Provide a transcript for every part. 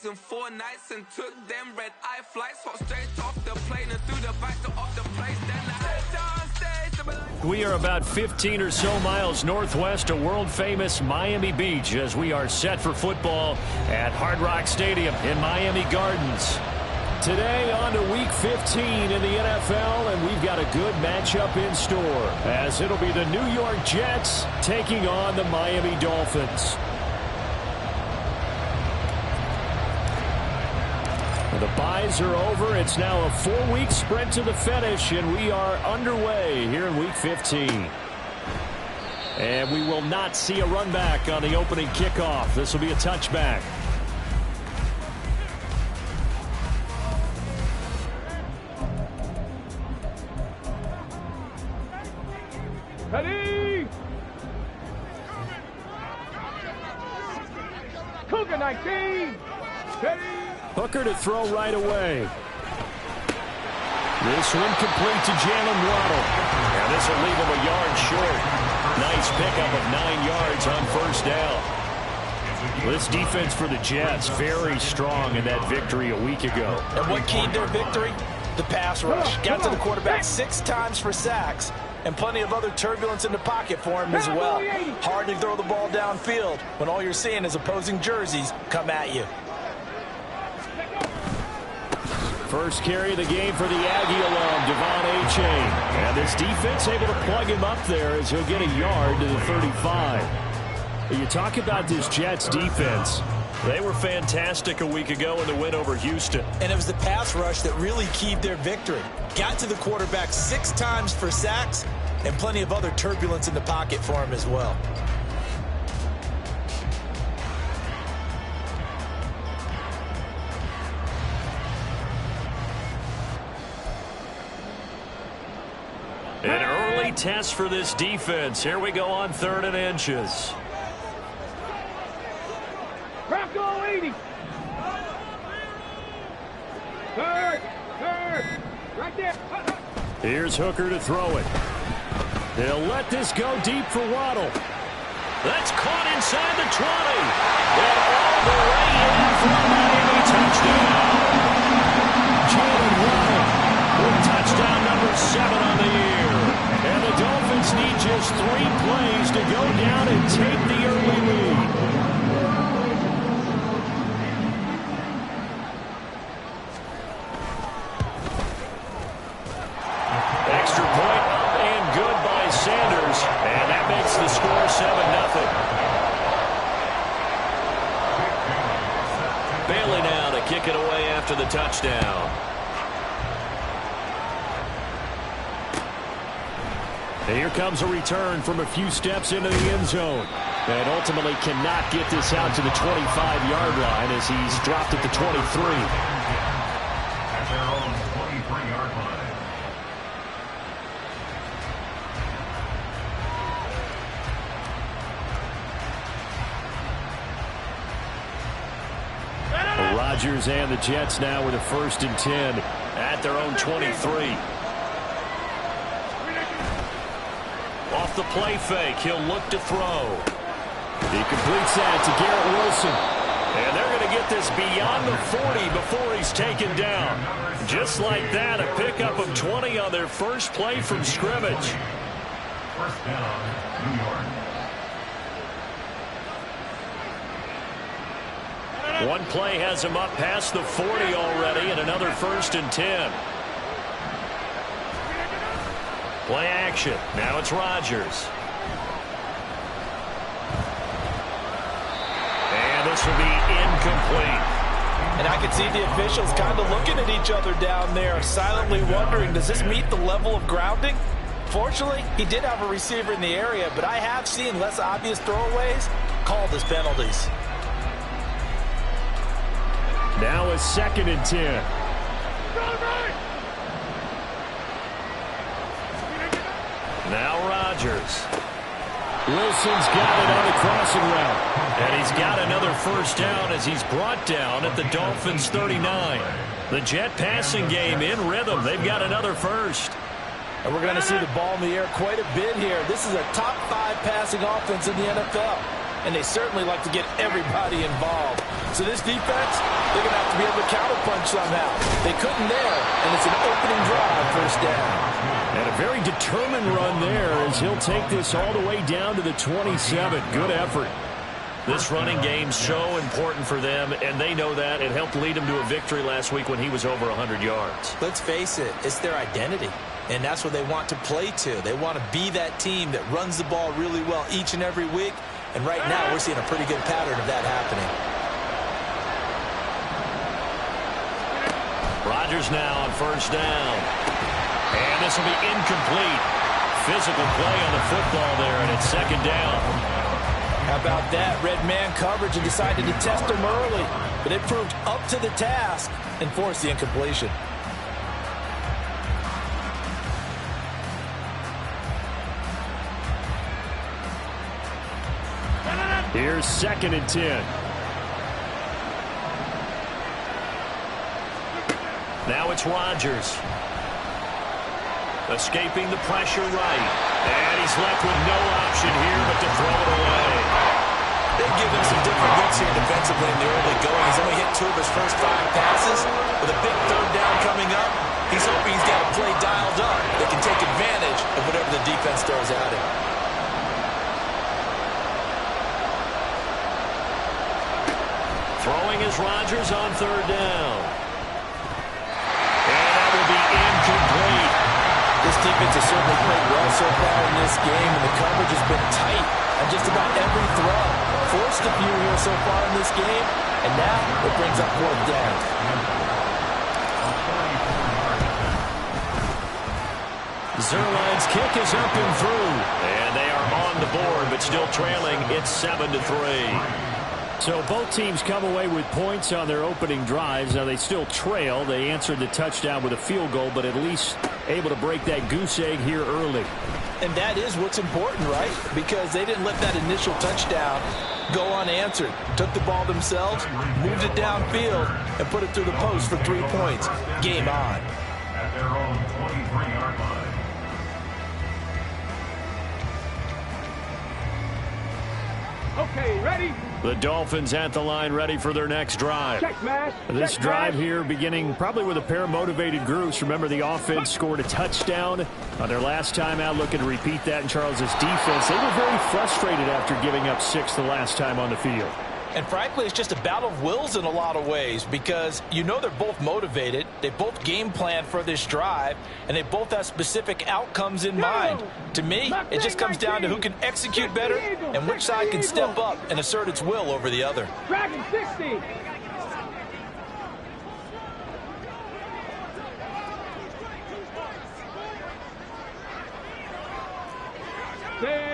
days and 4 nights and took them red-eye flights. Hot straight off the plane and through the back door of the place. Then I head downstairs to be like... We are about 15 or so miles northwest of world-famous Miami Beach as we are set for football at Hard Rock Stadium in Miami Gardens. Today on to Week 15 in the NFL, and we've got a good matchup in store as it'll be the New York Jets taking on the Miami Dolphins. The byes are over. It's now a 4-week sprint to the finish, and we are underway here in Week 15. And we will not see a run back on the opening kickoff. This will be a touchback. Ready! Cougar 19! Ready! Hooker to throw right away. This one complete to Jalen Waddle. And this will leave him a yard short. Nice pickup of 9 yards on first down. This defense for the Jets, very strong in that victory a week ago. And what keyed their victory? The pass rush. Got to the quarterback 6 times for sacks. And plenty of other turbulence in the pocket for him as well. Hard to throw the ball downfield when all you're seeing is opposing jerseys come at you. First carry of the game for the Aggie alum, Devon Achane. And this defense able to plug him up there as he'll get a yard to the 35. You talk about this Jets defense. They were fantastic a week ago in the win over Houston. And it was the pass rush that really keyed their victory. Got to the quarterback 6 times for sacks and plenty of other turbulence in the pocket for him as well. An early test for this defense. Here we go on 3rd and inches. Bronco 80! Third! Right there! Here's Hooker to throw it. They'll let this go deep for Waddle. That's caught inside the 20. And all the way in for a Miami touchdown. Jalen Waddle with touchdown number 7 on the year. And the Dolphins need just 3 plays to go down and take the early lead. Extra point up and good by Sanders. And that makes the score 7-0. Bailey now to kick it away after the touchdown. And here comes a return from a few steps into the end zone. And ultimately cannot get this out to the 25-yard line as he's dropped at the 23. At their own 23-yard line. Rodgers and the Jets now with a 1st and 10 at their own 23. Off the play fake, he'll look to throw. He completes that to Garrett Wilson. And they're going to get this beyond the 40 before he's taken down. Just like that, a pickup of 20 on their first play from scrimmage. First down, New York. One play has him up past the 40 already, and another 1st and 10. Play action. Now it's Rodgers. And this will be incomplete. And I can see the officials kind of looking at each other down there, silently wondering, does this meet the level of grounding? Fortunately, he did have a receiver in the area, but I have seen less obvious throwaways called as penalties. Now a 2nd and 10. Now Rodgers. Wilson's got it on the crossing route. And he's got another 1st down as he's brought down at the Dolphins' 39. The Jet passing game in rhythm. They've got another 1st. And we're going to see the ball in the air quite a bit here. This is a top 5 passing offense in the NFL. And they certainly like to get everybody involved. So this defense, they're going to have to be able to counterpunch somehow. They couldn't there, and it's an opening drive, first down. And a very determined run there as he'll take this all the way down to the 27. Good effort. This running game's so important for them, and they know that. It helped lead them to a victory last week when he was over 100 yards. Let's face it, it's their identity, and that's what they want to play to. They want to be that team that runs the ball really well each and every week, and right now we're seeing a pretty good pattern of that happening. Rodgers now on first down. And this will be incomplete. Physical play on the football there, and it's second down. How about that? Red man coverage and decided to test him early, but it proved up to the task and forced the incompletion. Here's 2nd and 10. Now it's Rodgers. Escaping the pressure right. And he's left with no option here but to throw it away. They give him some different looks here defensively in the early going. He's only hit 2 of his first 5 passes. With a big third down coming up, he's hoping he's got a play dialed up that can take advantage of whatever the defense throws at him. Throwing is Rodgers on third down. And that will be incomplete. This defense has certainly played well so far in this game, and the coverage has been tight on just about every throw. Forced a few here so far in this game, and now it brings up 4th down. Zuerlein's kick is up and through. And they are on the board, but still trailing. It's 7-3. So both teams come away with points on their opening drives. Now they still trail. They answered the touchdown with a field goal, but at least able to break that goose egg here early. And that is what's important, right? Because they didn't let that initial touchdown go unanswered. Took the ball themselves, moved it downfield, and put it through the post for 3 points. Game on. At their own 23-yard line. Okay, ready? The Dolphins at the line ready for their next drive. Check, Mash. This Check, drive Mash. here beginning probably with a pair of motivated groups. Remember, the offense scored a touchdown on their last time out, looking to repeat that in Charles' defense. They were very frustrated after giving up 6 the last time on the field. And frankly, it's just a battle of wills in a lot of ways because you know they're both motivated. They both game plan for this drive, and they both have specific outcomes in mind. To me, it just comes down to who can execute better and which side can step up and assert its will over the other. Dragon 60.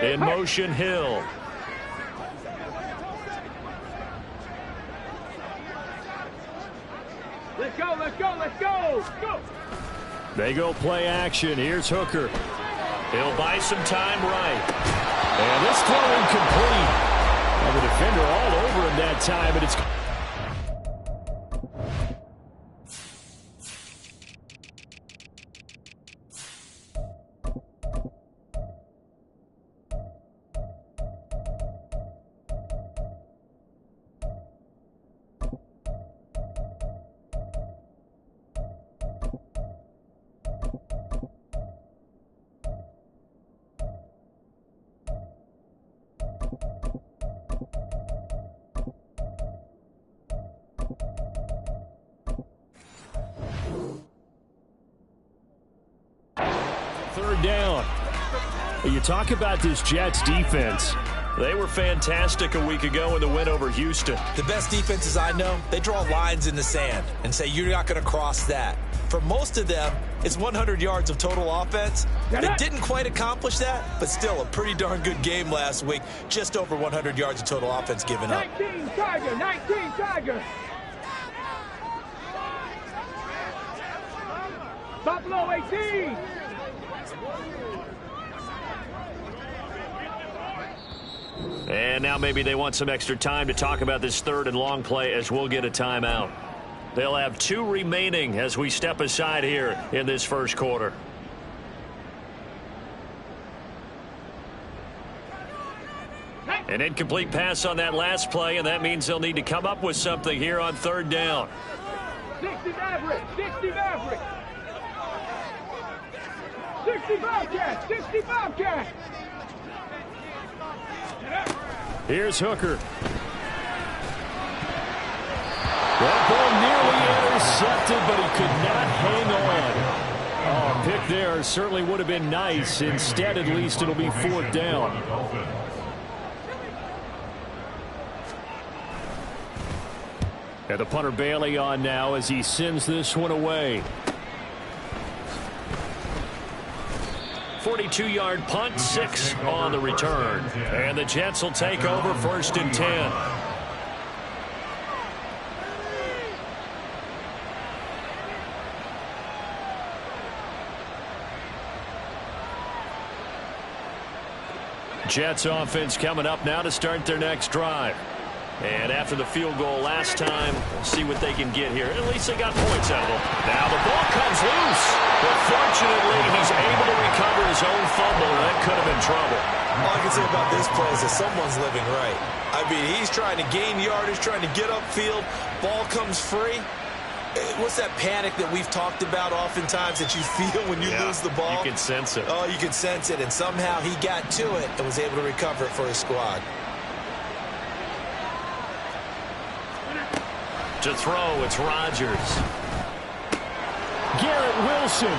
In motion, Hill. Let's go, let's go, let's go. Go. They go play action. Here's Hooker. He'll buy some time right. And this throw incomplete. And the defender all over him that time, but it's... Third down. You talk about this Jets defense. They were fantastic a week ago in the win over Houston. The best defenses I know, they draw lines in the sand and say you're not going to cross that. For most of them, it's 100 yards of total offense. They didn't quite accomplish that, but still a pretty darn good game last week. Just over 100 yards of total offense given up. 19 Tiger, 19 Tiger. Buffalo 18. And now maybe they want some extra time to talk about this third and long play as we'll get a timeout. They'll have 2 remaining as we step aside here in this first quarter. An incomplete pass on that last play, and that means they'll need to come up with something here on third down. 60 Maverick, 60 Maverick. 60 Bobcat, 60 Bobcat. Here's Hooker. That ball nearly intercepted, but he could not hang on. Oh, a pick there certainly would have been nice. Instead, at least it'll be fourth down. And the punter Bailey on now as he sends this one away. 42-yard punt, 6 on the return. And the Jets will take over first and 10. Jets offense coming up now to start their next drive. And after the field goal last time, we'll see what they can get here. At least they got points out of it. Now the ball comes loose. But fortunately, he's able to recover his own fumble, and that could have been trouble. All I can say about this play is that someone's living right. I mean, he's trying to gain yardage, trying to get upfield. Ball comes free. What's that panic that we've talked about oftentimes that you feel when you lose the ball? You can sense it. Oh, you can sense it, and somehow he got to it and was able to recover it for his squad. To throw, it's Rodgers. Garrett Wilson.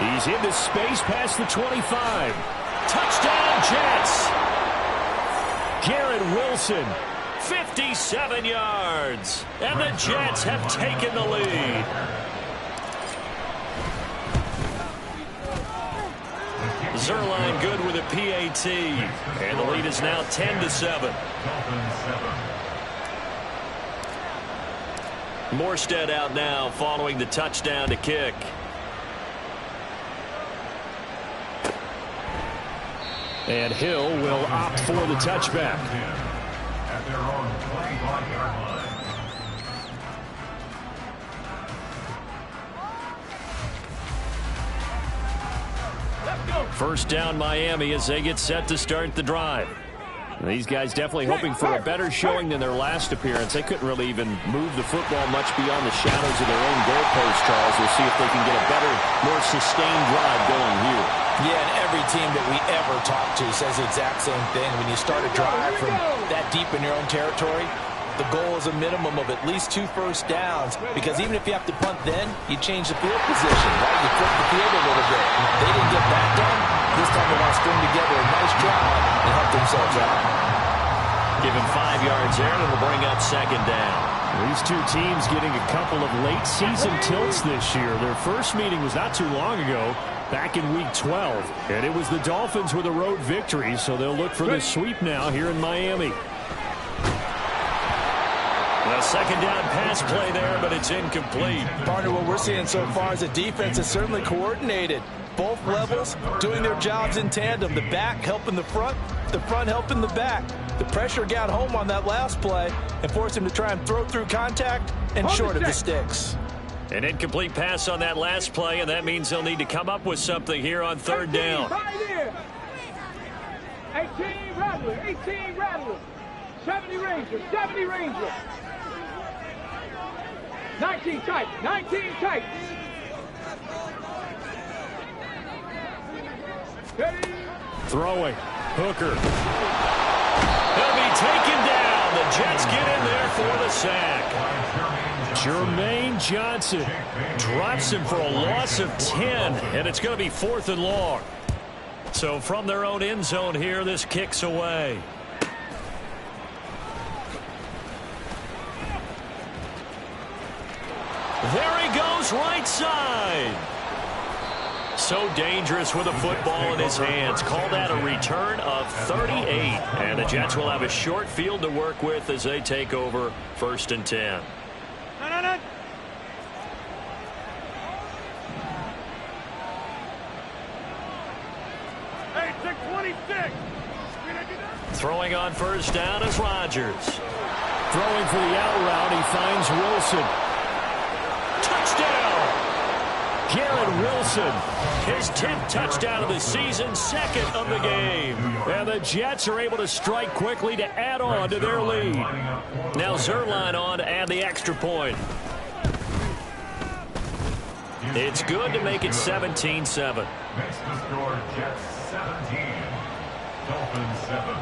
He's into space past the 25. Touchdown, Jets. Garrett Wilson, 57 yards. And the Jets have taken the lead. Zerline good with a PAT. And the lead is now 10-7. Morstead out now following the touchdown to kick. And Hill will opt for the touchback. At their own 25-yard line. First down Miami as they get set to start the drive. These guys definitely hoping for a better showing than their last appearance. They couldn't really even move the football much beyond the shadows of their own goalpost, Charles. We'll see if they can get a better, more sustained drive going here. Yeah, and every team that we ever talk to says the exact same thing. When you start a drive from that deep in your own territory, the goal is a minimum of at least 2 first downs, because even if you have to punt then, you change the field position, right? You flip the field a little bit. They didn't get that done. This time they want to string together a nice drive and help themselves out. Given 5 yards there, and it'll bring up second down. These two teams getting a couple of late season tilts this year. Their first meeting was not too long ago, back in week 12. And it was the Dolphins with a road victory, so they'll look for the sweep now here in Miami. A second down pass play there, but it's incomplete. Partner, what we're seeing so far is the defense is certainly coordinated. Both levels doing their jobs in tandem. The back helping the front helping the back. The pressure got home on that last play and forced him to try and throw through contact and short of the sticks. An incomplete pass on that last play, and that means they'll need to come up with something here on third down. 18 Rattler, 18 Rattler. 70 Ranger, 70 Ranger. 19 tight, 19 tight. Ready? Throwing. Hooker. He'll be taken down. The Jets get in there for the sack. Jermaine Johnson drops him for a loss of 10, and it's going to be 4th and long. So from their own end zone here, this kicks away. There he goes, right side. So dangerous with a football in his hands. Call that a return of 38. And the Jets will have a short field to work with as they take over first and 10. Hey, 626. Throwing on first down is Rodgers. Throwing for the out route, he finds Wilson. Touchdown! Garrett Wilson. His 10th touchdown of the season, second of the game. And the Jets are able to strike quickly to add on to their lead. Now Zerline on to add the extra point. It's good to make it 17-7. Makes the score Jets 17, Dolphins 7.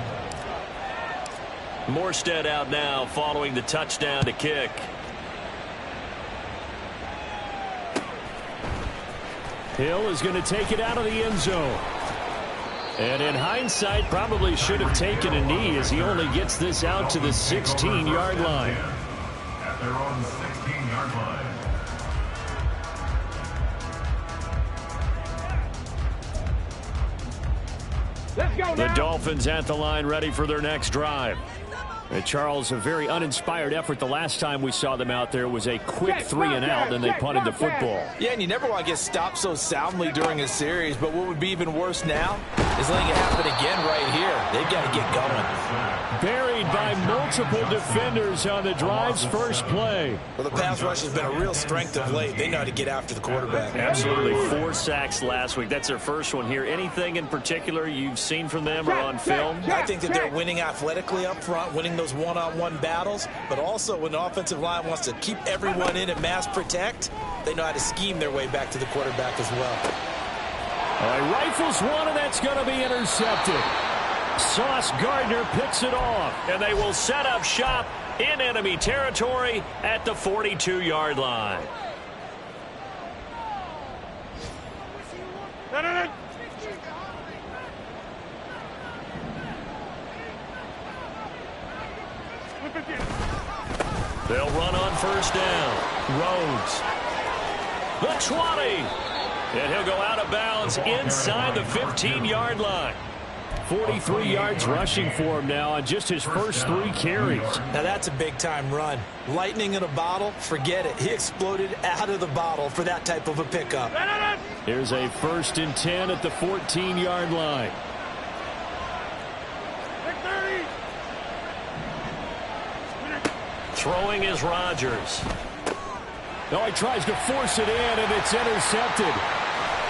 Morstead out now following the touchdown to kick. Hill is going to take it out of the end zone. And in hindsight, probably should have taken a knee as he only gets this out to the 16-yard line. At their own 16-yard line. Let's go The now. Dolphins at the line, ready for their next drive. Charles, a very uninspired effort the last time we saw them out there. It was a quick 3-and-out, and they punted the football. Yeah, and you never want to get stopped so soundly during a series, but what would be even worse now is letting it happen again right here. They've got to get going. Buried by multiple defenders on the drive's first play. Well, the pass rush has been a real strength of late. They know how to get after the quarterback. Absolutely. 4 sacks last week. That's their first one here. Anything in particular you've seen from them or on film? I think that they're winning athletically up front, winning those one-on-one battles, but also when the offensive line wants to keep everyone in and mass protect, they know how to scheme their way back to the quarterback as well. He rifles one, and that's going to be intercepted. Sauce Gardner picks it off, and they will set up shop in enemy territory at the 42-yard line. They'll run on first down. Rhodes. The 20. And he'll go out of bounds inside the 15-yard line. 43 yards rushing for him now on just his first 3 carries. Now that's a big-time run. Lightning in a bottle, forget it. He exploded out of the bottle for that type of a pickup. Here's a 1st and 10 at the 14-yard line. Throwing is Rodgers. Oh, he tries to force it in, and it's intercepted.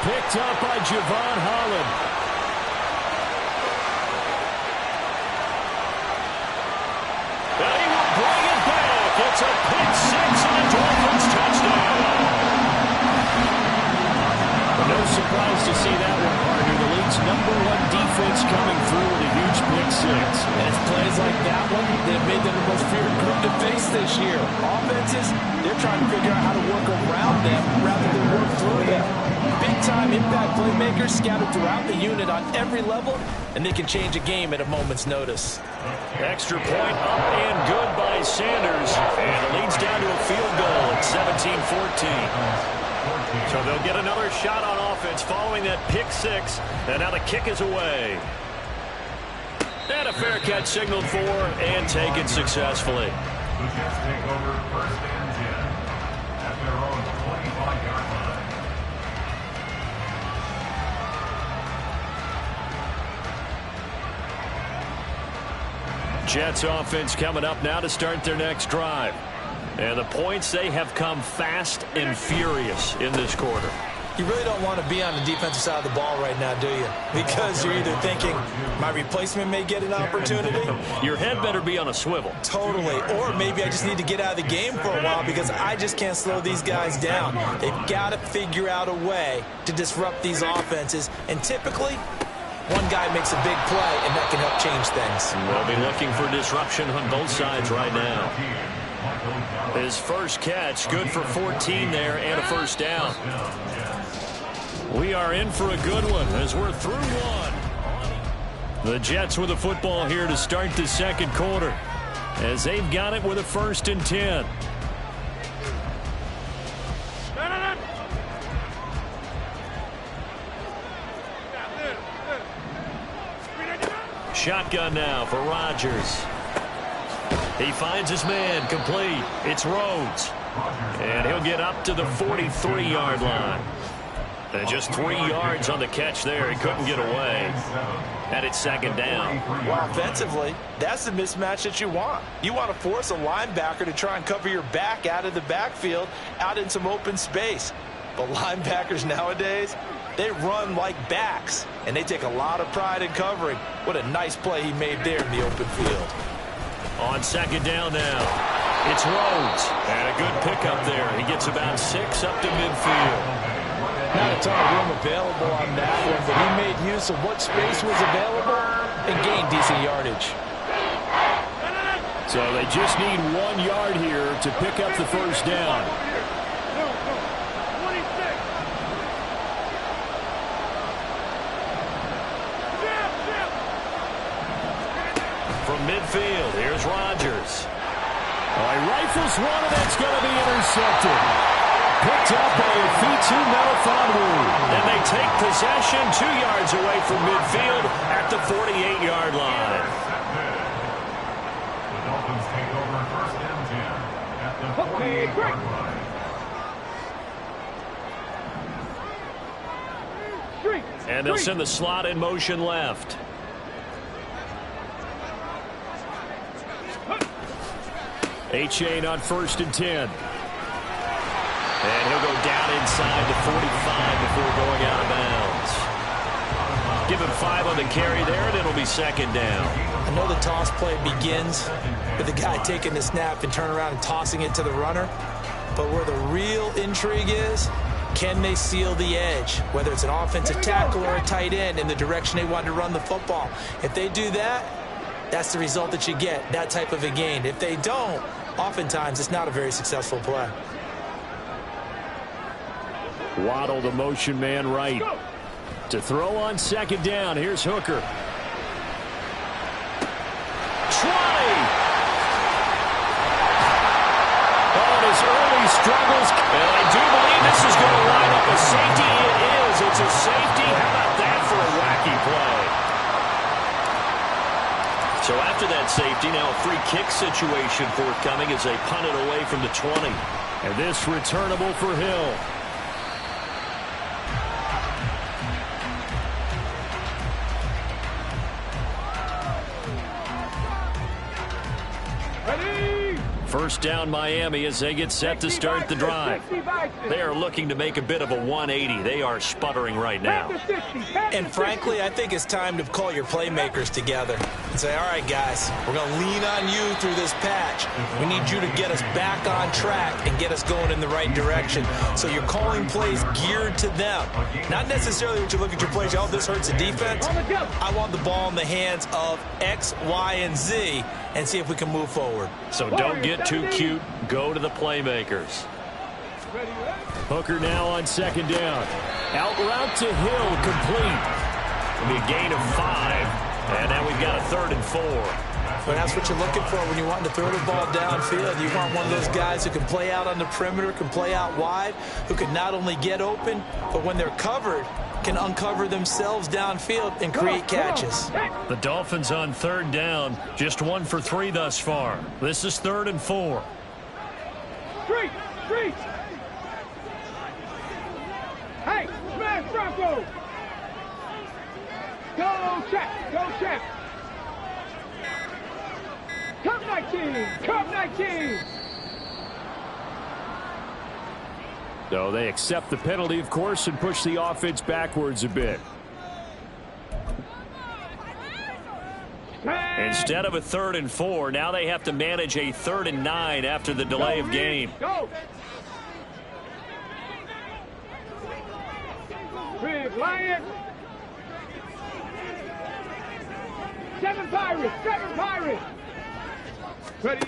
Picked up by Javon Holland. And he will bring it back. It's a pick 6 and a Dolphins touchdown. No surprise to see that one, partner. The league's #1 defense coming through with a huge pick 6. And it's plays like that one that have made them the most feared group to face this year. Offenses, they're trying to figure out how to work around them rather than work through them. Big-time impact playmakers scattered throughout the unit on every level, and they can change a game at a moment's notice. Extra point up and good by Sanders. And it leads down to a field goal at 17-14. So they'll get another shot on offense following that pick 6. And now the kick is away. And a fair catch signaled for and taken successfully. The Jets take over 1st and 10 at their own 25-yard line. Jets offense coming up now to start their next drive. And the points, they have come fast and furious in this quarter. You really don't want to be on the defensive side of the ball right now, do you? Because you're either thinking, my replacement may get an opportunity. Your head better be on a swivel. Totally. Or maybe I just need to get out of the game for a while because I just can't slow these guys down. They've got to figure out a way to disrupt these offenses. And typically, one guy makes a big play, and that can help change things. We'll be looking for disruption on both sides right now. His first catch, good for 14 there and a first down. We are in for a good one as we're through one. The Jets with the football here to start the second quarter as they've got it with a 1st and 10. Shotgun now for Rodgers. He finds his man complete. It's Rhodes. And he'll get up to the 43-yard line. And just 3 yards on the catch there. He couldn't get away. And it's 2nd down. Well, offensively, that's the mismatch that you want. You want to force a linebacker to try and cover your back out of the backfield, out in some open space. But linebackers nowadays, they run like backs, and they take a lot of pride in covering. What a nice play he made there in the open field. On second down now, it's Rhodes. And a good pickup there. He gets about 6 up to midfield. Not a ton of room available on that one, but he made use of what space was available and gained decent yardage. So they just need 1 yard here to pick up the first down. From midfield, here's Rodgers. He rifles one, and that's going to be intercepted. Picked up by Fitu Melifonwu. And they take possession 2 yards away from midfield at the 48-yard line. The Dolphins take over first and 10 at the 48-yard line. And they'll send the slot in motion left. Achane on first and 10. And he'll go down inside the 45 before going out of bounds. Give him 5 on the carry there, and it'll be second down. I know the toss play begins with the guy taking the snap and turning around and tossing it to the runner. But where the real intrigue is, can they seal the edge? Whether it's an offensive tackle or a tight end in the direction they want to run the football. If they do that, that's the result that you get, that type of a gain. If they don't, oftentimes it's not a very successful play. Waddle, the motion man right. To throw on second down, here's Hooker. 20! On his early struggles, and I do believe this is going to line up a safety. It is. It's a safety. How about that for a wacky play? So after that safety, now a free kick situation forthcoming as they punt it away from the 20. And this returnable for Hill. First down Miami as they get set to start the drive. They are looking to make a bit of a 180. They are sputtering right now. And frankly, I think it's time to call your playmakers together and say, all right, guys, we're going to lean on you through this patch. We need you to get us back on track and get us going in the right direction. So you're calling plays geared to them. Not necessarily what you look at your plays, oh, this hurts the defense. I want the ball in the hands of X, Y, and Z and see if we can move forward. So don't get too cute. Go to the playmakers. Hooker now on second down. Out route to Hill, complete. It'll be a gain of 5. And now we've got a 3rd and 4. But that's what you're looking for when you want to throw the ball downfield. You want one of those guys who can play out on the perimeter, can play out wide, who can not only get open, but when they're covered, can uncover themselves downfield and create catches. The Dolphins on 3rd down, just 1 for 3 thus far. This is 3rd and 4. Street! Hey, smash Bronco! Go check! Come 19! So they accept the penalty, of course, and push the offense backwards a bit. Instead of a 3rd and 4, now they have to manage a 3rd and 9 after the delay of game. Go! Big Lion! 7 Pirates! Ready?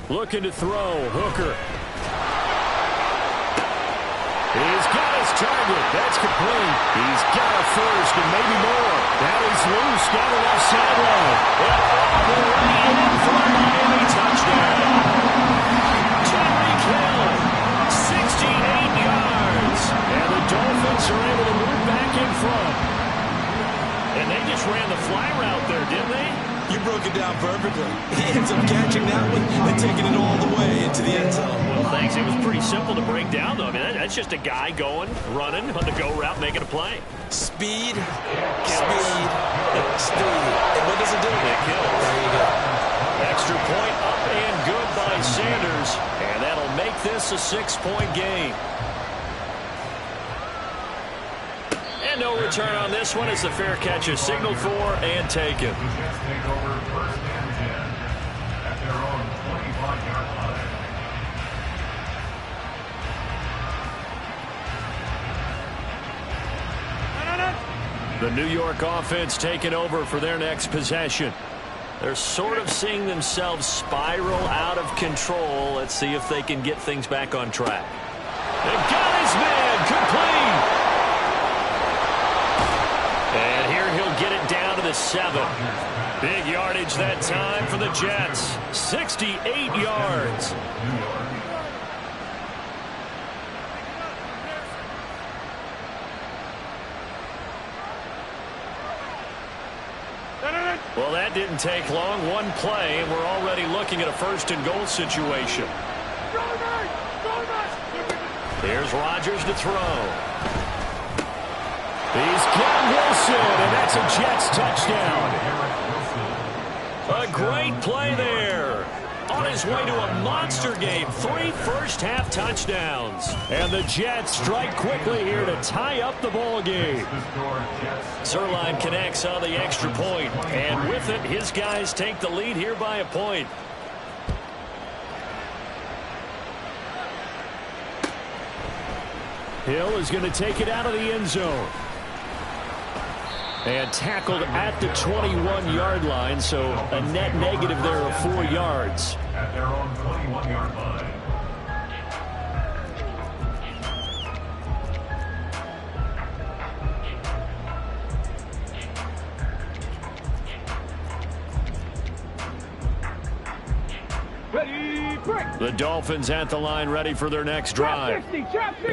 Looking to throw, Hooker. He's got his target. That's complete. He's got a first and maybe more. That is loose down the left sideline. And all the way in for a Miami touchdown. Tyreek Hill, 68 yards. And the Dolphins are able to move back in front. And they just ran the fly route there, didn't they? You broke it down perfectly. He ends up catching that one and taking it all the way into the end zone. Well, thanks. It was pretty simple to break down, though. I mean, that's just a guy going, running on the go route, making a play. Speed. And what does it do? It kills. There you go. Extra point up and good by Sanders. And that'll make this a 6-point game. And no return on this one as the fair catch is signaled for and taken. The Jets take over first and 10 at their own 25-yard line. The New York offense taking over for their next possession. They're sort of seeing themselves spiral out of control. Let's see if they can get things back on track. They got his man complete. And here he'll get it down to the 7. Big yardage that time for the Jets. 68 yards. Well, that didn't take long. One play, and we're already looking at a first-and-goal situation. Here's Rodgers to throw. He's got Wilson, and that's a Jets touchdown. A great play there. On his way to a monster game. 3 first-half touchdowns. And the Jets strike quickly here to tie up the ball game. Zerline connects on the extra point. And with it, his guys take the lead here by a point. Hill is going to take it out of the end zone. And tackled at the 21-yard line, so a net negative there of 4 yards. At their own 21-yard line. The Dolphins at the line ready for their next drive.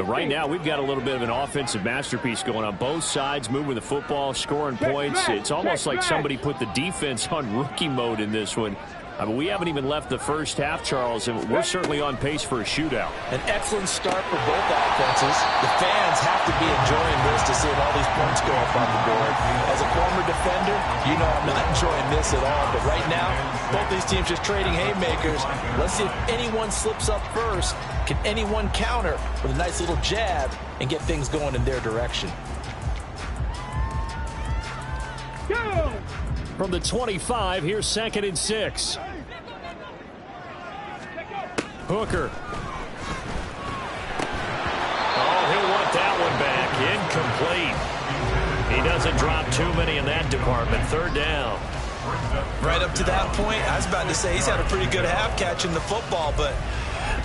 Right now, we've got a little bit of an offensive masterpiece going on. Both sides moving the football, scoring points. It's almost like somebody put the defense on rookie mode in this one. I mean, we haven't even left the first half, Charles, and we're certainly on pace for a shootout. An excellent start for both offenses. The fans have to be enjoying this to see all these points go up on the board. As a former defender, you know I'm not enjoying this at all. But right now, both these teams just trading haymakers. Let's see if anyone slips up first. Can anyone counter with a nice little jab and get things going in their direction? Go! From the 25, here's 2nd and 6. Hooker. Oh, he'll want that one back. Incomplete. He doesn't drop too many in that department. 3rd down. Right up to that point, I was about to say he's had a pretty good half catching the football, but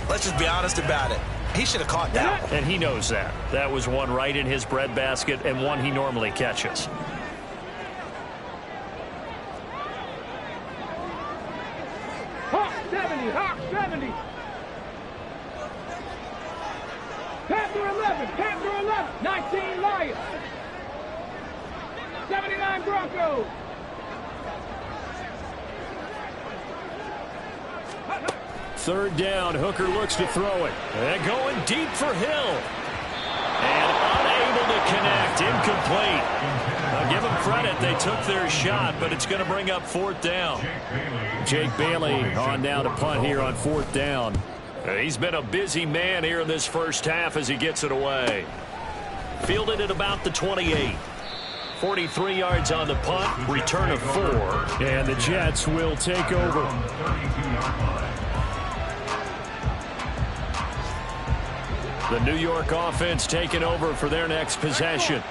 let's just be honest about it. He should have caught that one. And he knows that. That was one right in his breadbasket and one he normally catches. Hawk 70, Hawk 70. Panther 11, Panther 11, 19 Lions. 79 Broncos. Third down, Hooker looks to throw it. And going deep for Hill. And unable to connect, incomplete. Now give them credit, they took their shot, but it's going to bring up 4th down. Jake Bailey on now to punt here on 4th down. He's been a busy man here in this first half as he gets it away. Fielded at about the 28. 43 yards on the punt, return of 4. And the Jets will take over. The New York offense taking over for their next possession.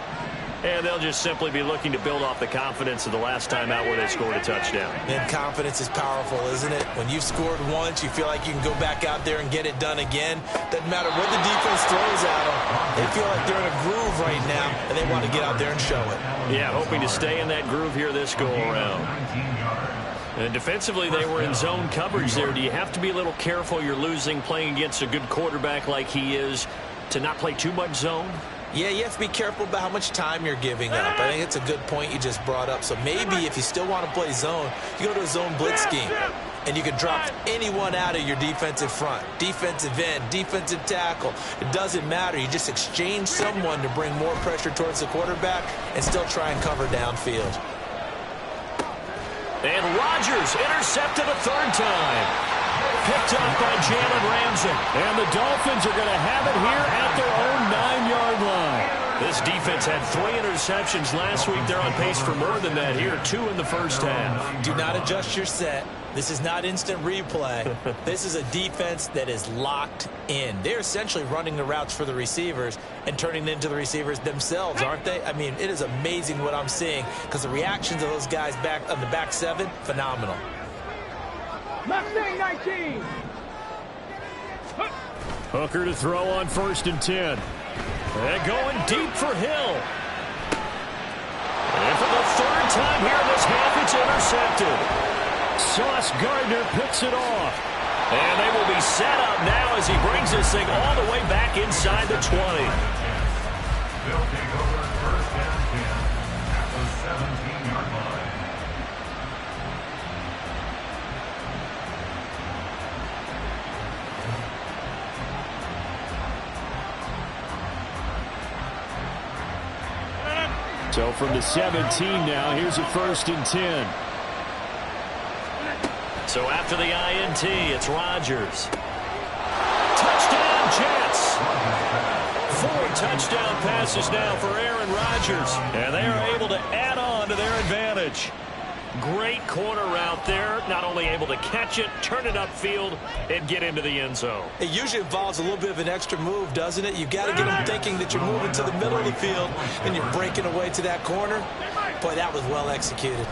And they'll just simply be looking to build off the confidence of the last time out where they scored a touchdown. And confidence is powerful, isn't it? When you've scored once, you feel like you can go back out there and get it done again. Doesn't matter what the defense throws at them. They feel like they're in a groove right now, and they want to get out there and show it. Yeah, hoping to stay in that groove here this go-around. And defensively, they were in zone coverage there. Do you have to be a little careful you're losing playing against a good quarterback like he is to not play too much zone? Yeah, you have to be careful about how much time you're giving up. I think it's a good point you just brought up. So maybe if you still want to play zone, you go to a zone blitz scheme. And you can drop anyone out of your defensive front. Defensive end, defensive tackle. It doesn't matter. You just exchange someone to bring more pressure towards the quarterback and still try and cover downfield. And Rodgers intercepted a 3rd time. Picked up by Jalen Ramsey. And the Dolphins are going to have it here at their own 9-yard line. The this defense had 3 interceptions last week. They're on pace for more than that here, 2 in the first half. Do not adjust your set. This is not instant replay. This is a defense that is locked in. They're essentially running the routes for the receivers and turning them into the receivers themselves, aren't they? I mean, it is amazing what I'm seeing because the reactions of those guys back on the back 7, phenomenal. Mustang 19. Hooker to throw on 1st and 10. They're going deep for Hill. And for the 3rd time here in this half, it's intercepted. Sauce Gardner picks it off. And they will be set up now as he brings this thing all the way back inside the 20. They'll take over 1st and 10 at the 17-yard line. So from the 17 now, here's a 1st and 10. So after the INT, it's Rodgers. Touchdown, Jets. 4 touchdown passes now for Aaron Rodgers. And they are able to add on to their advantage. Great corner route there. Not only able to catch it, turn it upfield, and get into the end zone. It usually involves a little bit of an extra move, doesn't it? You've got to get them thinking that you're moving to the middle of the field and you're breaking away to that corner. Boy, that was well executed.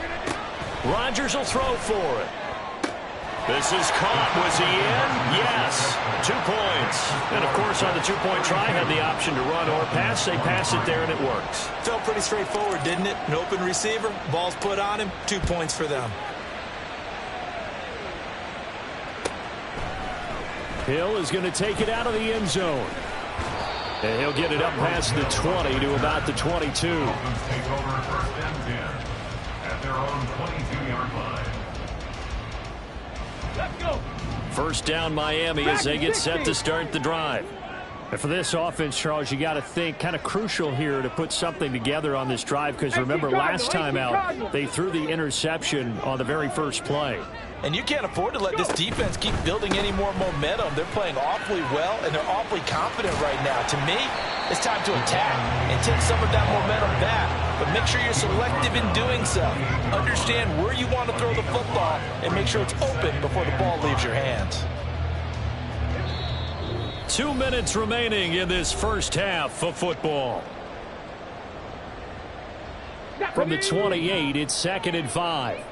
Rodgers will throw for it. This is caught. Was he in? Yes. 2 points. And, of course, on the 2-point try, had the option to run or pass. They pass it there, and it works. Felt pretty straightforward, didn't it? An open receiver, ball's put on him, 2 points for them. Hill is going to take it out of the end zone. And he'll get it up past the 20 to about the 22. Dolphins take over 1st and 10 at their own 22-yard line. Let's go. 1st down Miami as they get set to start the drive. And for this offense, Charles, you got to think kind of crucial here to put something together on this drive because remember last time out they threw the interception on the very first play. And you can't afford to let this defense keep building any more momentum. They're playing awfully well, and they're awfully confident right now. To me, it's time to attack and take some of that momentum back. But make sure you're selective in doing so. Understand where you want to throw the football and make sure it's open before the ball leaves your hands. 2 minutes remaining in this first half of football. From the 28, it's 2nd and 5.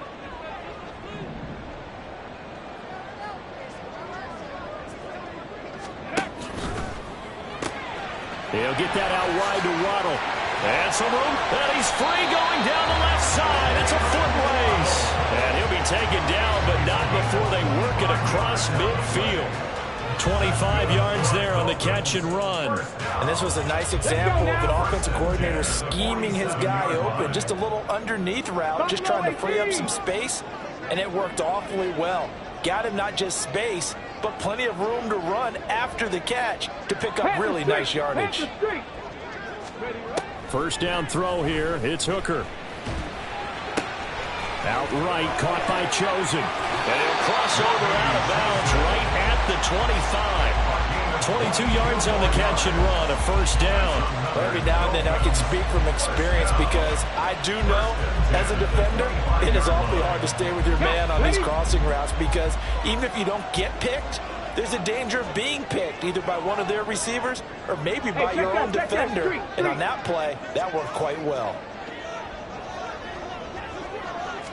He'll get that out wide to Waddle. And some room. And he's free going down the left side. It's a foot race. And he'll be taken down, but not before they work it across midfield. 25 yards there on the catch and run. And this was a nice example of an offensive coordinator scheming his guy open. Just a little underneath route, just trying to free up some space. And it worked awfully well. Got him not just space, but plenty of room to run after the catch to pick up really nice yardage. 1st down throw here. It's Hooker. Outright caught by Chosen. And he'll cross over out of bounds right at the 25. 22 yards on the catch and run, a 1st down. Well, every now and then I can speak from experience because I do know as a defender it is awfully hard to stay with your man on these crossing routes because even if you don't get picked, there's a danger of being picked either by one of their receivers or maybe by your own defender. And on that play, that worked quite well.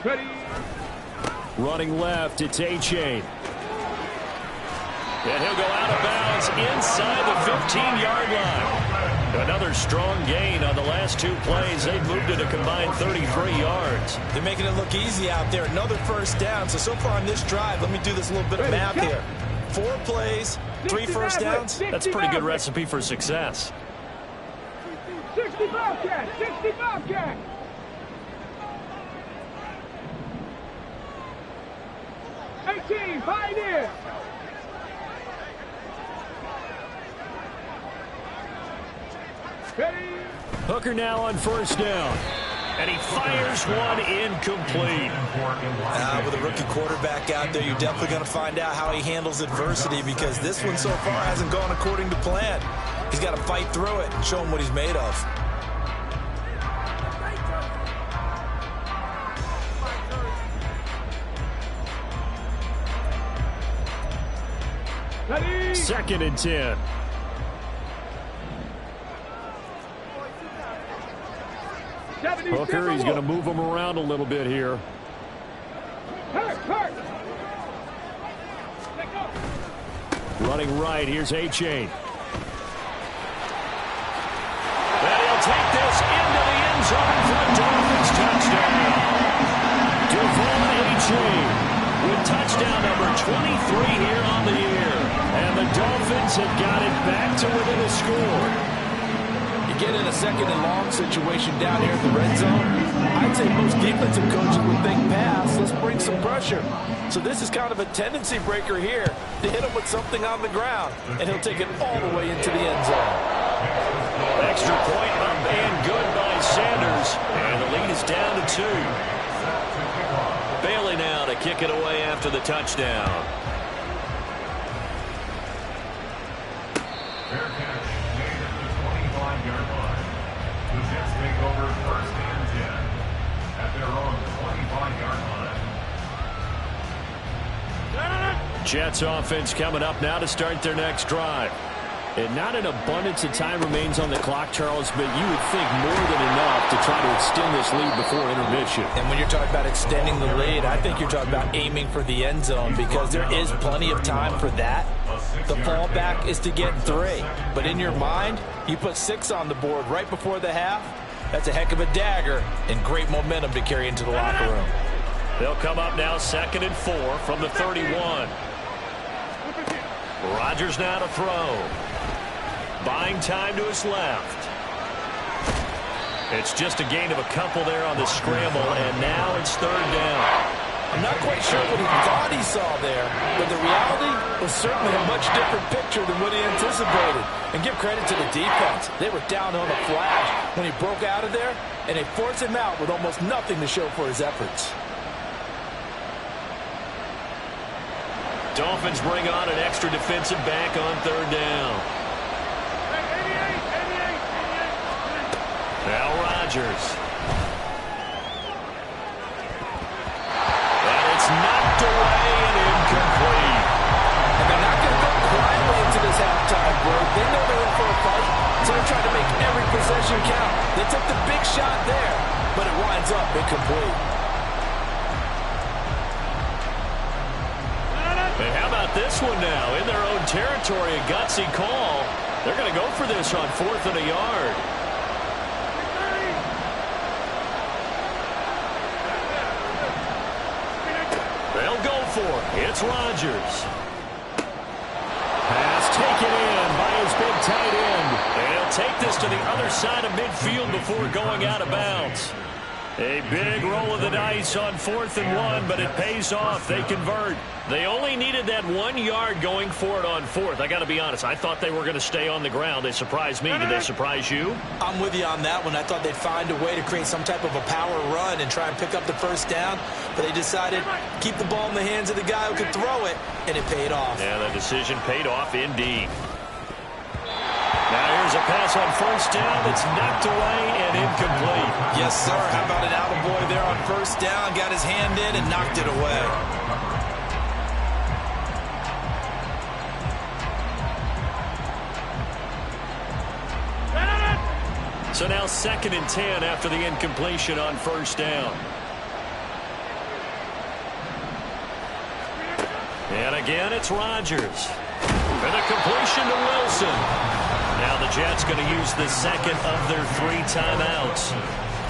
Ready. Running left, it's A-Chain. And he'll go out of bounds inside the 15-yard line. Another strong gain on the last 2 plays. They've moved it a combined 33 yards. They're making it look easy out there. Another 1st down. So far on this drive, let me do this little bit of math here. 4 plays, 3 first downs. That's a pretty good recipe for success. 60 Bobcat, 60 Bobcat. 18, Pioneer. Ready. Hooker now on 1st down. And he fires one incomplete. With a rookie quarterback out there, you're definitely going to find out how he handles adversity because this one so far hasn't gone according to plan. He's got to fight through it and show him what he's made of. Ready? 2nd and 10. Hooker, he's going to move him around a little bit here. Hurt. Running right, here's A-Chain. And he'll take this into the end zone for a Dolphins touchdown. Devon A-Chain with touchdown number 23 here on the year. And the Dolphins have got it back to within a score. Get in a 2nd and long situation down here in the red zone. I'd say most defensive coaches would think pass. Let's bring some pressure. So this is kind of a tendency breaker here to hit him with something on the ground, and he'll take it all the way into the end zone. Extra point up and good by Sanders, and the lead is down to 2. Bailey now to kick it away after the touchdown. Fair catch made at the 25-yard line. The Jets take over 1st and 10 at their own 25-yard line. Jets offense coming up now to start their next drive. And not an abundance of time remains on the clock, Charles, but you would think more than enough to try to extend this lead before intermission. And when you're talking about extending the lead, I think you're talking about aiming for the end zone because there is plenty of time for that. The fallback is to get 3. But in your mind, you put 6 on the board right before the half. That's a heck of a dagger and great momentum to carry into the locker room. They'll come up now 2nd and 4 from the 31. Rodgers now to throw. Buying time to his left. It's just a gain of a couple there on the scramble, and now it's 3rd down. I'm not quite sure what he thought he saw there, but the reality was certainly a much different picture than what he anticipated. And give credit to the defense. They were down on a flash when he broke out of there, and they forced him out with almost nothing to show for his efforts. Dolphins bring on an extra defensive back on 3rd down. Now Rodgers. And it's knocked away and incomplete. And they're not going to go quietly into this halftime break. They know they're in for a fight, so they're trying to make every possession count. They took the big shot there, but it winds up incomplete. And how about this one now? In their own territory, a gutsy call. They're going to go for this on 4th and a yard. They'll go for it. It's Rodgers. Pass taken in by his big tight end. And he'll take this to the other side of midfield before going out of bounds. A big roll of the dice on 4th and 1, but it pays off. They convert. They only needed that 1 yard going for it on 4th. I got to be honest, I thought they were going to stay on the ground. They surprised me. Did they surprise you? I'm with you on that one. I thought they'd find a way to create some type of a power run and try and pick up the 1st down, but they decided to keep the ball in the hands of the guy who could throw it, and it paid off. Yeah, the decision paid off indeed. Now here's a pass on 1st down that's knocked away and incomplete. Yes, sir. How about an attaboy there on 1st down? Got his hand in and knocked it away. So now 2nd and 10 after the incompletion on 1st down. And again, it's Rodgers. And a completion to Wilson. Now the Jets going to use the 2nd of their 3 timeouts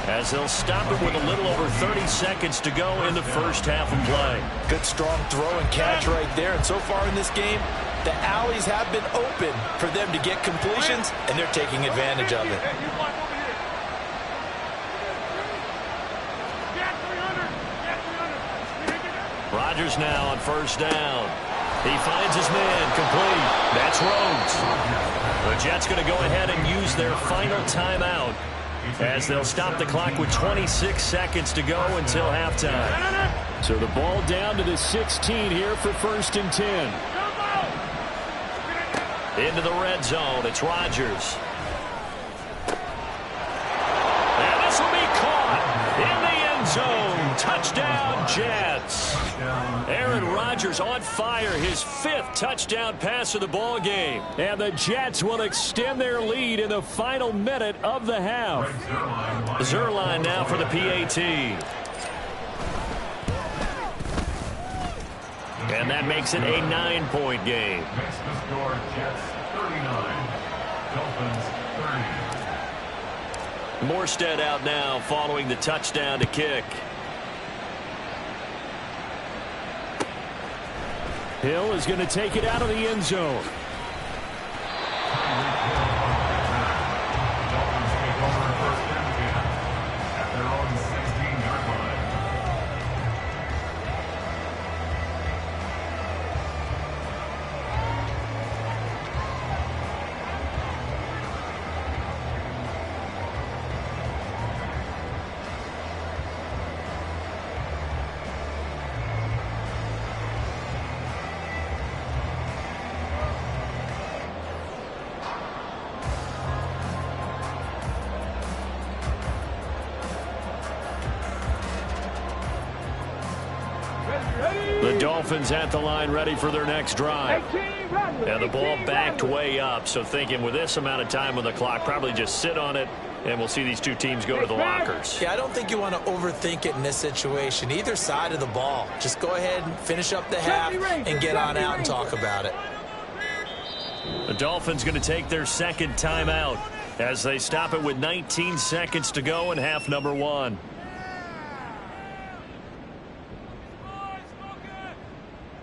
as they'll stop it with a little over 30 seconds to go in the 1st half of play. Good strong throw and catch right there. And so far in this game, the alleys have been open for them to get completions, and they're taking advantage of it. Rodgers now on 1st down. He finds his man, complete. That's Rhodes. The Jets going to go ahead and use their final timeout as they'll stop the clock with 26 seconds to go until halftime. So the ball down to the 16 here for 1st and 10. Into the red zone, it's Rodgers. And this will be caught in the end zone. Touchdown, Jets. touchdown. Aaron Rodgers on fire, his 5th touchdown pass of the ball game. And the Jets will extend their lead in the final minute of the half. Zerline now for the PAT. And that makes it a 9-point game. Makes the score Jets 39, Dolphins 30. Morstead out now following the touchdown to kick. Hill is going to take it out of the end zone. Dolphins take over first and 10 at their own 16-yard line. The Dolphins at the line ready for their next drive. And the ball backed way up, so thinking with this amount of time on the clock, probably just sit on it, and we'll see these two teams go to the lockers. Yeah, I don't think you want to overthink it in this situation. Either side of the ball. Just go ahead and finish up the half and get on out and talk about it. The Dolphins going to take their 2nd timeout as they stop it with 19 seconds to go in half number 1.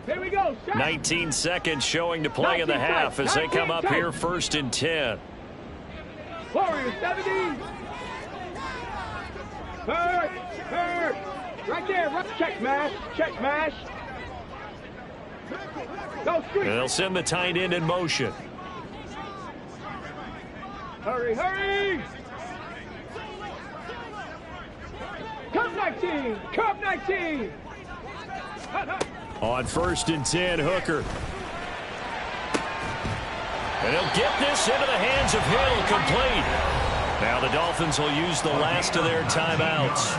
Here we go. 19 seconds showing to play in the half as they come up here 1st and 10. Warriors 70. Hurt. Right there. Check mash. Check mash. Go street. They'll send the tight end in motion. Hurry. Curve 19. Curve 19. On 1st and 10, Hooker. And he'll get this into the hands of Hill, complete. Now the Dolphins will use the last of their timeouts.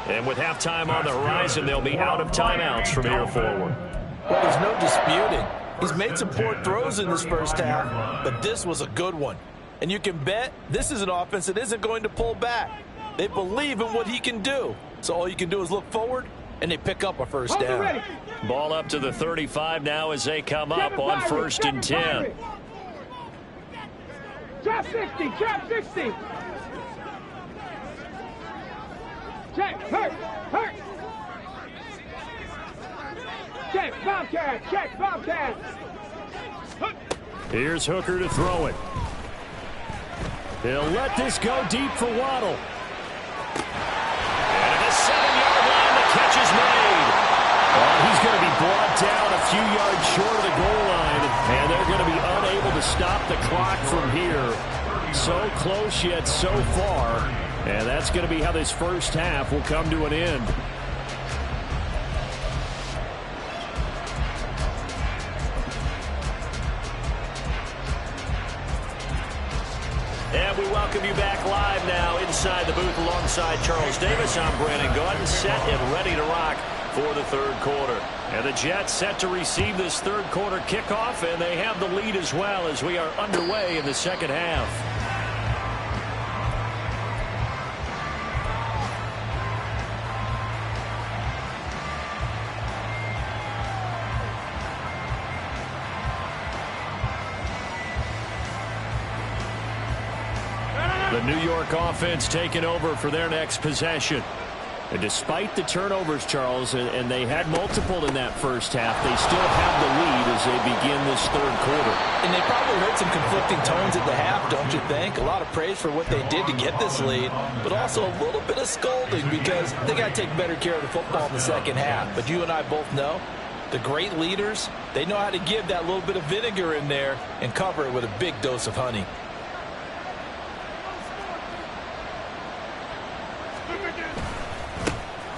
And with halftime on the horizon, they'll be out of timeouts from here forward. Well, there's no disputing. He's made some poor throws in this first half, but this was a good one. And you can bet this is an offense that isn't going to pull back. They believe in what he can do. So all you can do is look forward, and they pick up a first down. Ball up to the 35 now as they come up on 1st and 10. Trap 60. Check, hurt. Check, Bobcat. Here's Hooker to throw it. He'll let this go deep for Waddle. And at the 7-yard line, the catch is made. He's going to be brought down a few yards short of the goal line, and they're going to be unable to stop the clock from here. So close yet so far, and that's going to be how this first half will come to an end. And we welcome you back live now inside the booth alongside Charles Davis. I'm Brandon Gordon, set and ready to rock for the 3rd quarter. And the Jets set to receive this 3rd quarter kickoff, and they have the lead as well as we are underway in the 2nd half. The New York offense taking over for their next possession. And despite the turnovers, Charles, and they had multiple in that first half, they still have the lead as they begin this 3rd quarter. And they probably heard some conflicting tones at the half, don't you think? A lot of praise for what they did to get this lead, but also a little bit of scolding because they got to take better care of the football in the 2nd half. But you and I both know the great leaders, they know how to give that little bit of vinegar in there and cover it with a big dose of honey.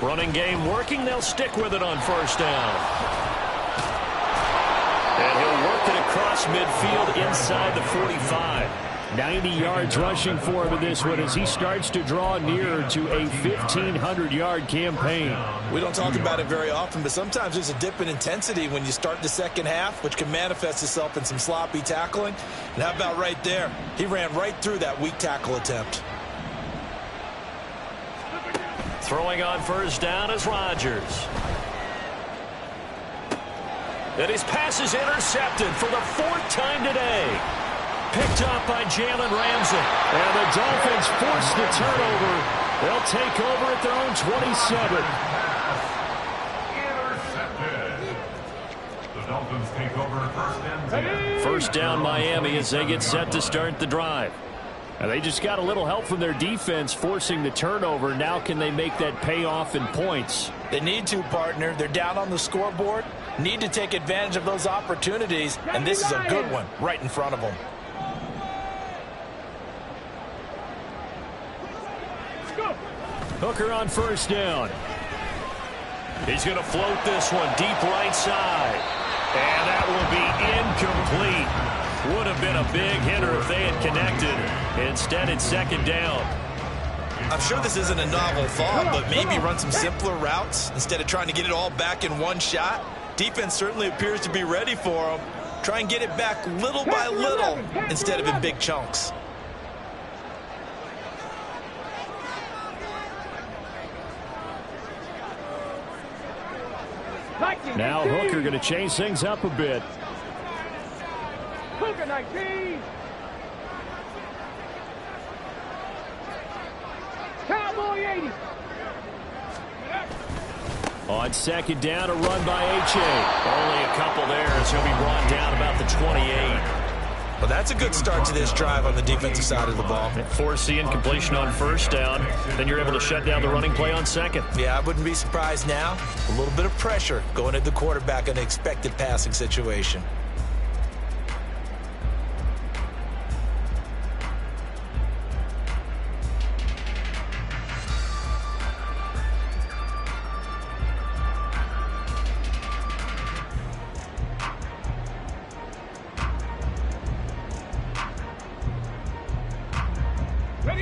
Running game working. They'll stick with it on 1st down. And he'll work it across midfield inside the 45. 90 yards rushing for him in this one as he starts to draw nearer to a 1,500-yard campaign. We don't talk about it very often, but sometimes there's a dip in intensity when you start the second half, which can manifest itself in some sloppy tackling. And how about right there? He ran right through that weak tackle attempt. Throwing on first down is Rodgers. And his pass is intercepted for the 4th time today. Picked up by Jalen Ramsey. And the Dolphins force the turnover. They'll take over at their own 27. Intercepted. The Dolphins take over first and 10. First down Miami as they get set to start the drive. And they just got a little help from their defense forcing the turnover. Now can they make that pay off in points? They need to, partner. They're down on the scoreboard. Need to take advantage of those opportunities. And this is a good one right in front of them. Hooker on first down. He's going to float this one deep right side. And that will be incomplete. Would have been a big hitter if they had connected. Instead, it's second down. I'm sure this isn't a novel thought, but maybe run some simpler routes instead of trying to get it all back in one shot. Defense certainly appears to be ready for them. Try and get it back little by little instead of in big chunks. Now Hooker going to change things up a bit. Hooker 19. Cowboy 80. On second down, a run by H.A. Only a couple there as he'll be brought down about the 28. Well, that's a good start to this drive on the defensive side of the ball. Force the incompletion on first down. Then you're able to shut down the running play on second. Yeah, I wouldn't be surprised now. A little bit of pressure going at the quarterback in an expected passing situation.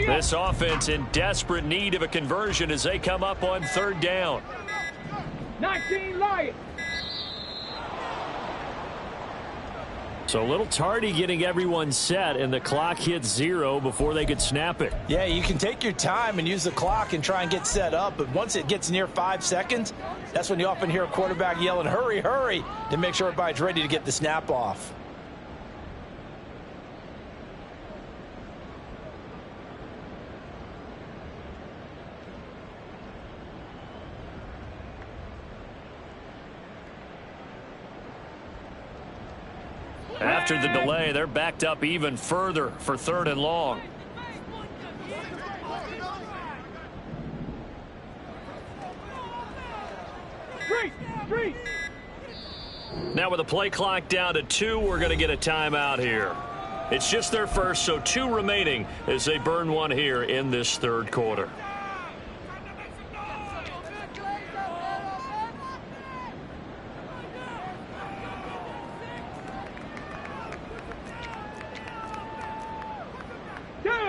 This offense in desperate need of a conversion as they come up on third down. 19 Lions. So a little tardy getting everyone set, and the clock hits 0 before they could snap it. Yeah, you can take your time and use the clock and try and get set up, but once it gets near 5 seconds, that's when you often hear a quarterback yelling, hurry, hurry, to make sure everybody's ready to get the snap off. After the delay, they're backed up even further for third and long. Street. Now with the play clock down to 2, we're going to get a timeout here. It's just their first, so 2 remaining as they burn one here in this third quarter.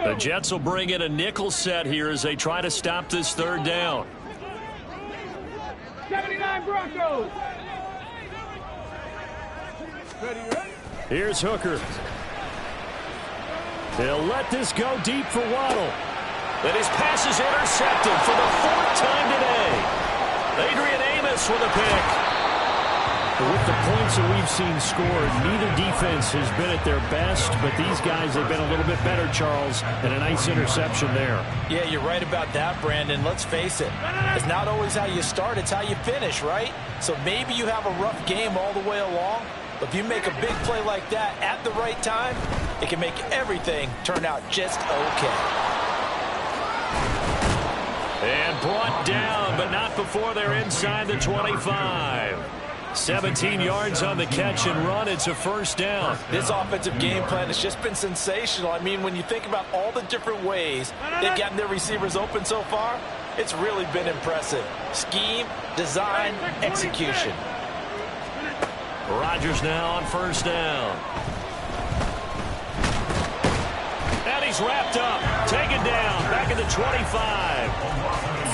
The Jets will bring in a nickel set here as they try to stop this third down. 79 Broncos. Here's Hooker. They'll let this go deep for Waddle. And his pass is intercepted for the 4th time today. Adrian Amos with a pick. With the points that we've seen scored, neither defense has been at their best, but these guys have been a little bit better, Charles, and a nice interception there. Yeah, you're right about that, Brandon. Let's face it. It's not always how you start, it's how you finish, right? So maybe you have a rough game all the way along, but if you make a big play like that at the right time, it can make everything turn out just okay. And brought down, but not before they're inside the 25. 17 yards on the catch and run. It's a first down. This offensive game plan has just been sensational. I mean, when you think about all the different ways they've gotten their receivers open so far, it's really been impressive. Scheme, design, execution. Rodgers now on first down. he's wrapped up. Taken down. Back at the 25.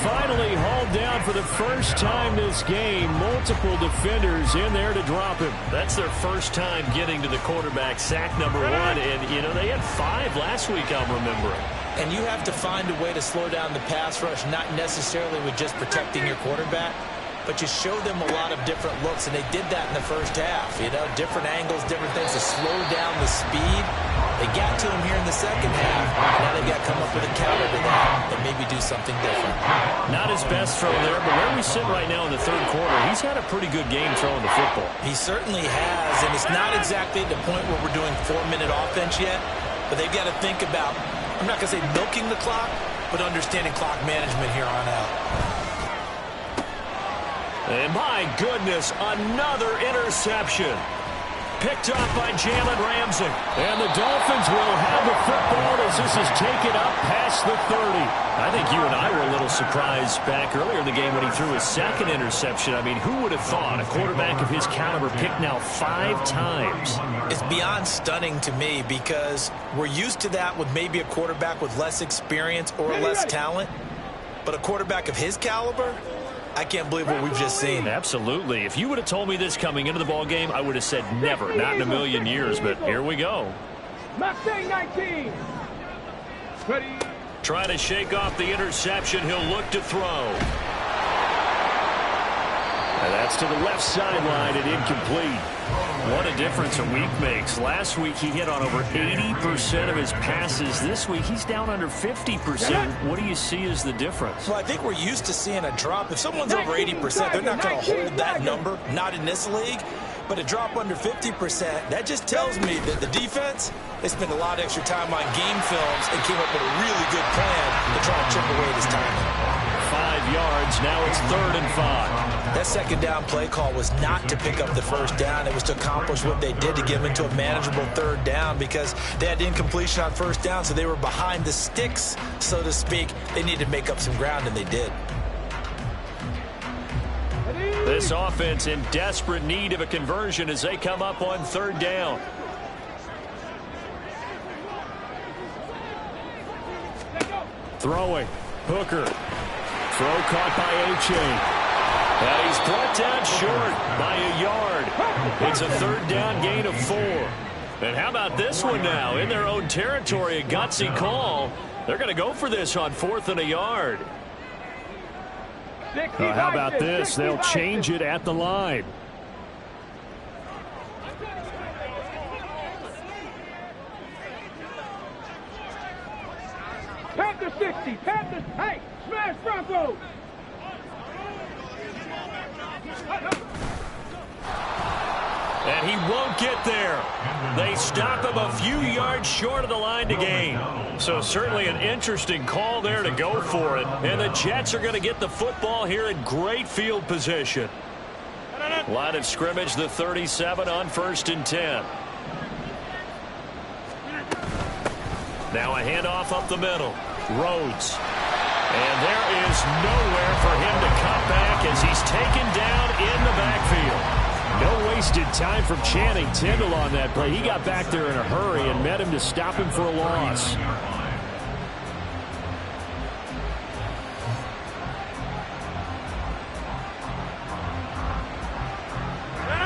Finally hauled down for the first time this game. Multiple defenders in there to drop him. That's their first time getting to the quarterback, sack number 1. And, you know, they had 5 last week, I'm remembering. And you have to find a way to slow down the pass rush, not necessarily with just protecting your quarterback, but you show them a lot of different looks, and they did that in the first half. You know, different angles, different things to slow down the speed. They got to him here in the second half. Now they've got to come up with a counter to that and maybe do something different. Not his best throw there, but where we sit right now in the third quarter, he's had a pretty good game throwing the football. He certainly has, and it's not exactly the point where we're doing 4-minute offense yet, but they've got to think about, I'm not going to say milking the clock, but understanding clock management here on out. And my goodness, another interception. Picked off by Jalen Ramsey. And the Dolphins will have the football as this is taken up past the 30. I think you and I were a little surprised back earlier in the game when he threw his second interception. I mean, who would have thought a quarterback of his caliber picked now 5 times? It's beyond stunning to me because we're used to that with maybe a quarterback with less experience or less talent. But a quarterback of his caliber, I can't believe what we've just seen. Absolutely. If you would have told me this coming into the ball game, I would have said never, not in a million years. But here we go. Mustang 19. Ready. Trying to shake off the interception. He'll look to throw. And that's to the left sideline and incomplete. What a difference a week makes. Last week he hit on over 80% of his passes. This week he's down under 50%. What do you see as the difference? Well, I think we're used to seeing a drop. If someone's over 80%, they're not going to hold that number, not in this league. But a drop under 50%, that just tells me that the defense, they spent a lot of extra time on game films and came up with a really good plan to try and chip away at his timing. 5 yards, now it's 3rd and 5. That second down play call was not to pick up the first down. It was to accomplish what they did to get them into a manageable 3rd down because they had incompletion on first down, so they were behind the sticks, so to speak. They needed to make up some ground, and they did. This offense in desperate need of a conversion as they come up on 3rd down. Throwing. Hooker. Throw caught by A-Chain. And he's brought down short by a yard. It's a 3rd down gain of 4. And how about this one now? In their own territory, a gutsy call. They're going to go for this on 4th and a yard. How about this? They'll change it at the line. Panther 60. Panthers. Hey, smash Broncos. And he won't get there. They stop him a few yards short of the line to gain. So certainly an interesting call there to go for it. And the Jets are going to get the football here in great field position. Line of scrimmage, the 37 on 1st and 10. Now a handoff up the middle. Rhodes. And there is nowhere for him to cut back as he's taken down in the backfield. No wasted time from Channing Tindall on that play. He got back there in a hurry and met him to stop him for a loss.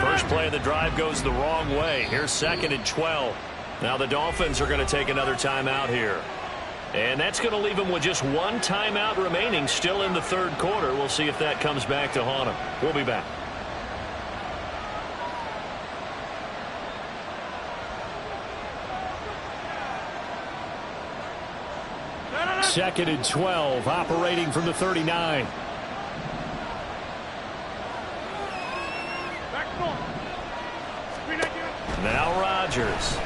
First play of the drive goes the wrong way. Here's 2nd and 12. Now the Dolphins are going to take another timeout here. And that's going to leave them with just 1 timeout remaining still in the 3rd quarter. We'll see if that comes back to haunt them. We'll be back. Second and 12, operating from the 39. Now Rodgers.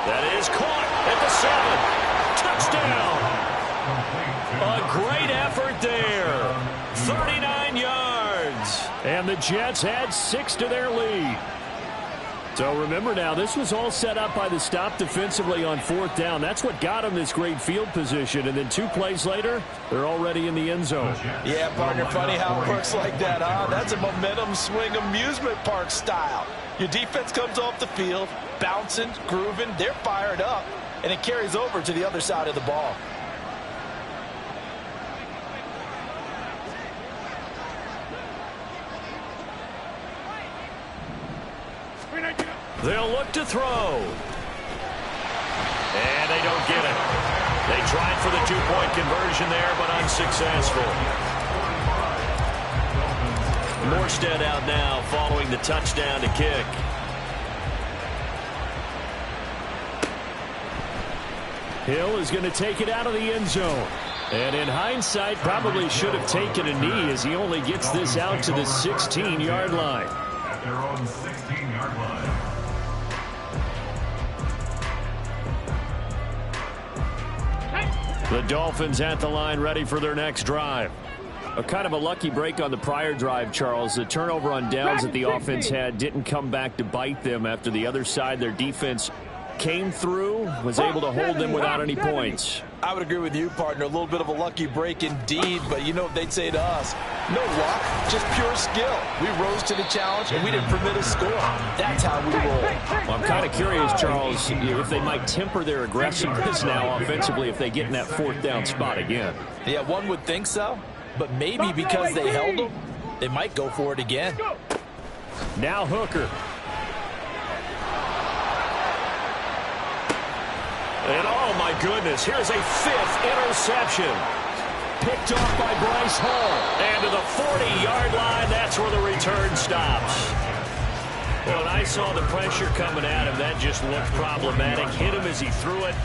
That is caught at the 7. Touchdown. A great effort there. 39 yards. And the Jets add 6 to their lead. So remember now, this was all set up by the stop defensively on 4th down. That's what got them this great field position. And then 2 plays later, they're already in the end zone. Yeah, partner, funny how it works like that, huh? That's a momentum swing amusement park style. Your defense comes off the field, bouncing, grooving, they're fired up, and it carries over to the other side of the ball. They'll look to throw. And they don't get it. They tried for the two-point conversion there, but unsuccessful. Morstead out now following the touchdown to kick. Hill is going to take it out of the end zone. And in hindsight, probably should have taken a knee as he only gets this out to the 16-yard line. At their own 16-yard line. The Dolphins at the line ready for their next drive. A kind of a lucky break on the prior drive, Charles. The turnover on downs that the offense had didn't come back to bite them after the other side. Their defense came through, was able to hold them without any points. I would agree with you, partner. A little bit of a lucky break indeed, but you know what they'd say to us? No luck, just pure skill. We rose to the challenge, and we didn't permit a score. That's how we roll. Well, I'm kind of curious, Charles, if they might temper their aggressiveness now offensively if they get in that fourth down spot again. Yeah, one would think so, but maybe because they held them, they might go for it again. Now Hooker. And oh my goodness, here's a fifth interception. Picked off by Bryce Hall. And to the 40-yard line, that's where the return stops. Well, when I saw the pressure coming at him, that just looked problematic. Hit him as he threw it,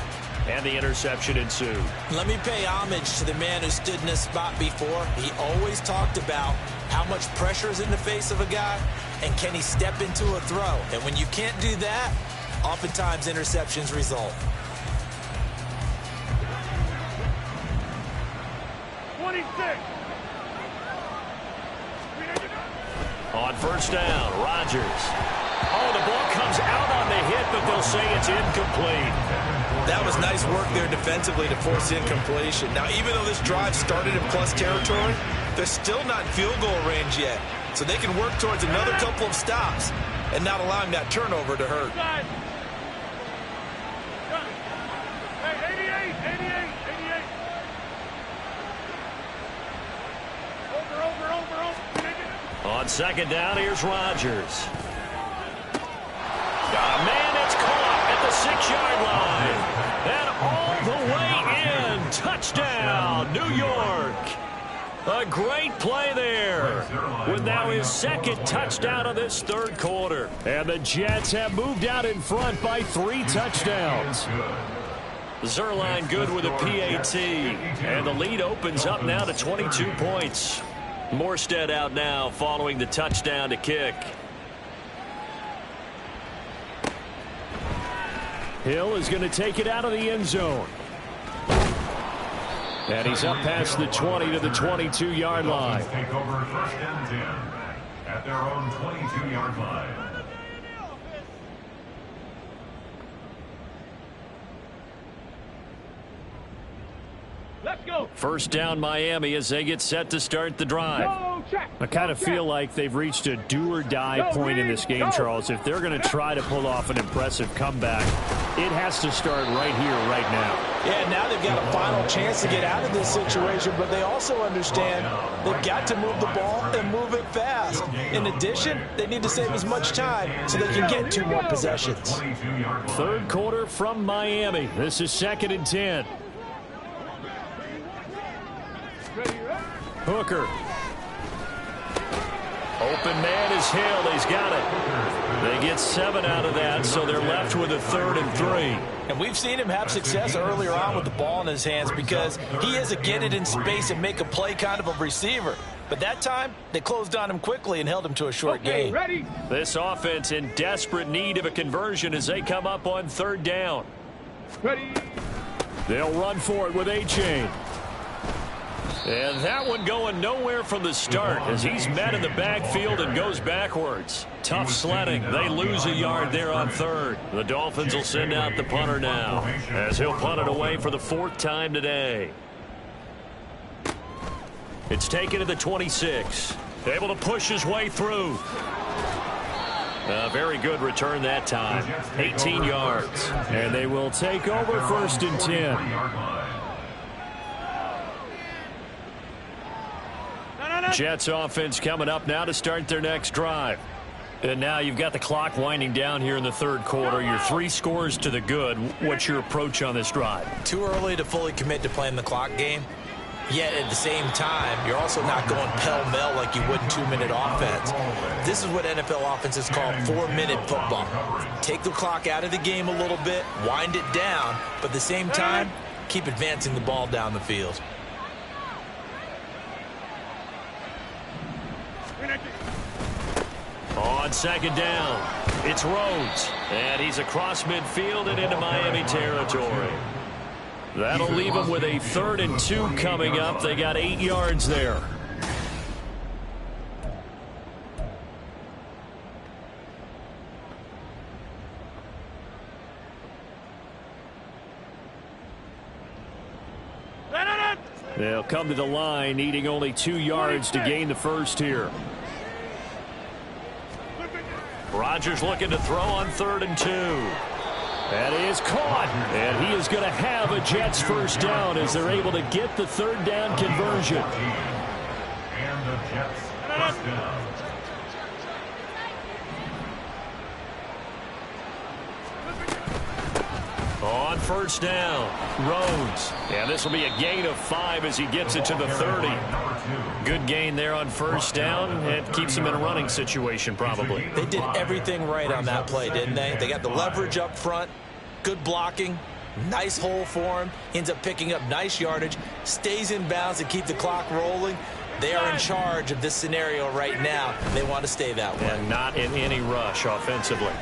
and the interception ensued. Let me pay homage to the man who stood in this spot before. He always talked about how much pressure is in the face of a guy, and can he step into a throw. And when you can't do that, oftentimes interceptions result. 26. On first down, Rodgers. Oh, the ball comes out on the hit, but they'll say it's incomplete. That was nice work there defensively to force incompletion. Now, even though this drive started in plus territory, they're still not in field goal range yet. So they can work towards another couple of stops and not allowing that turnover to hurt. Hey, 88. Over. On second down, here's Rodgers. Man, it's caught at the 6-yard line. And all the way in. Touchdown, New York. A great play there. With now his second touchdown of this third quarter. And the Jets have moved out in front by 3 touchdowns. Zerline good with a PAT. And the lead opens up now to 22 points. Morstead out now following the touchdown to kick. Hill is going to take it out of the end zone. And he's up past the 20 to the 22-yard line. Take over first and 10 at their own 22-yard line. Let's go. First down Miami as they get set to start the drive. I kind of feel like they've reached a do-or-die point in this game, Charles. If they're going to try to pull off an impressive comeback, it has to start right here, right now. Yeah, now they've got a final chance to get out of this situation, but they also understand they've got to move the ball and move it fast. In addition, they need to save as much time so they can get 2 more possessions. Third quarter from Miami. This is 2nd and 10. Hooker. Open man is Hill. He's got it. They get 7 out of that, so they're left with a 3rd and 3. And we've seen him have success earlier on with the ball in his hands because he is a get it in space and make a play kind of a receiver. But that time, they closed on him quickly and held him to a short gain. Ready? This offense in desperate need of a conversion as they come up on 3rd down. Ready? They'll run for it with A-Chain. And that one going nowhere from the start as he's met in the backfield and goes backwards. Tough sledding. They lose a yard there on 3rd. The Dolphins will send out the punter now as he'll punt it away for the 4th time today. It's taken to the 26. Able to push his way through. A very good return that time. 18 yards. And they will take over 1st and 10. Jets offense coming up now to start their next drive. And now you've got the clock winding down here in the 3rd quarter. You're 3 scores to the good. What's your approach on this drive? Too early to fully commit to playing the clock game. Yet at the same time, you're also not going pell-mell like you would in 2-minute offense. This is what NFL offenses call 4-minute football. Take the clock out of the game a little bit, wind it down, but at the same time, keep advancing the ball down the field. On 2nd down, it's Rhodes, and he's across midfield and into Miami territory. That'll leave them with a 3rd and 2 coming up. They got 8 yards there. They'll come to the line, needing only 2 yards to gain the first here. Rodgers looking to throw on 3rd and 2. That is caught, and he is going to have a Jets first down as they're able to get the 3rd down conversion. And the Jets first down. On 1st down, Rhodes. And this will be a gain of 5 as he gets it to the 30. Good gain there on 1st down. It keeps him in a running situation probably. They did everything right on that play, didn't they? They got the leverage up front, good blocking, nice hole for him, ends up picking up nice yardage, stays in bounds to keep the clock rolling. They are in charge of this scenario right now. They want to stay that way. And not in any rush offensively.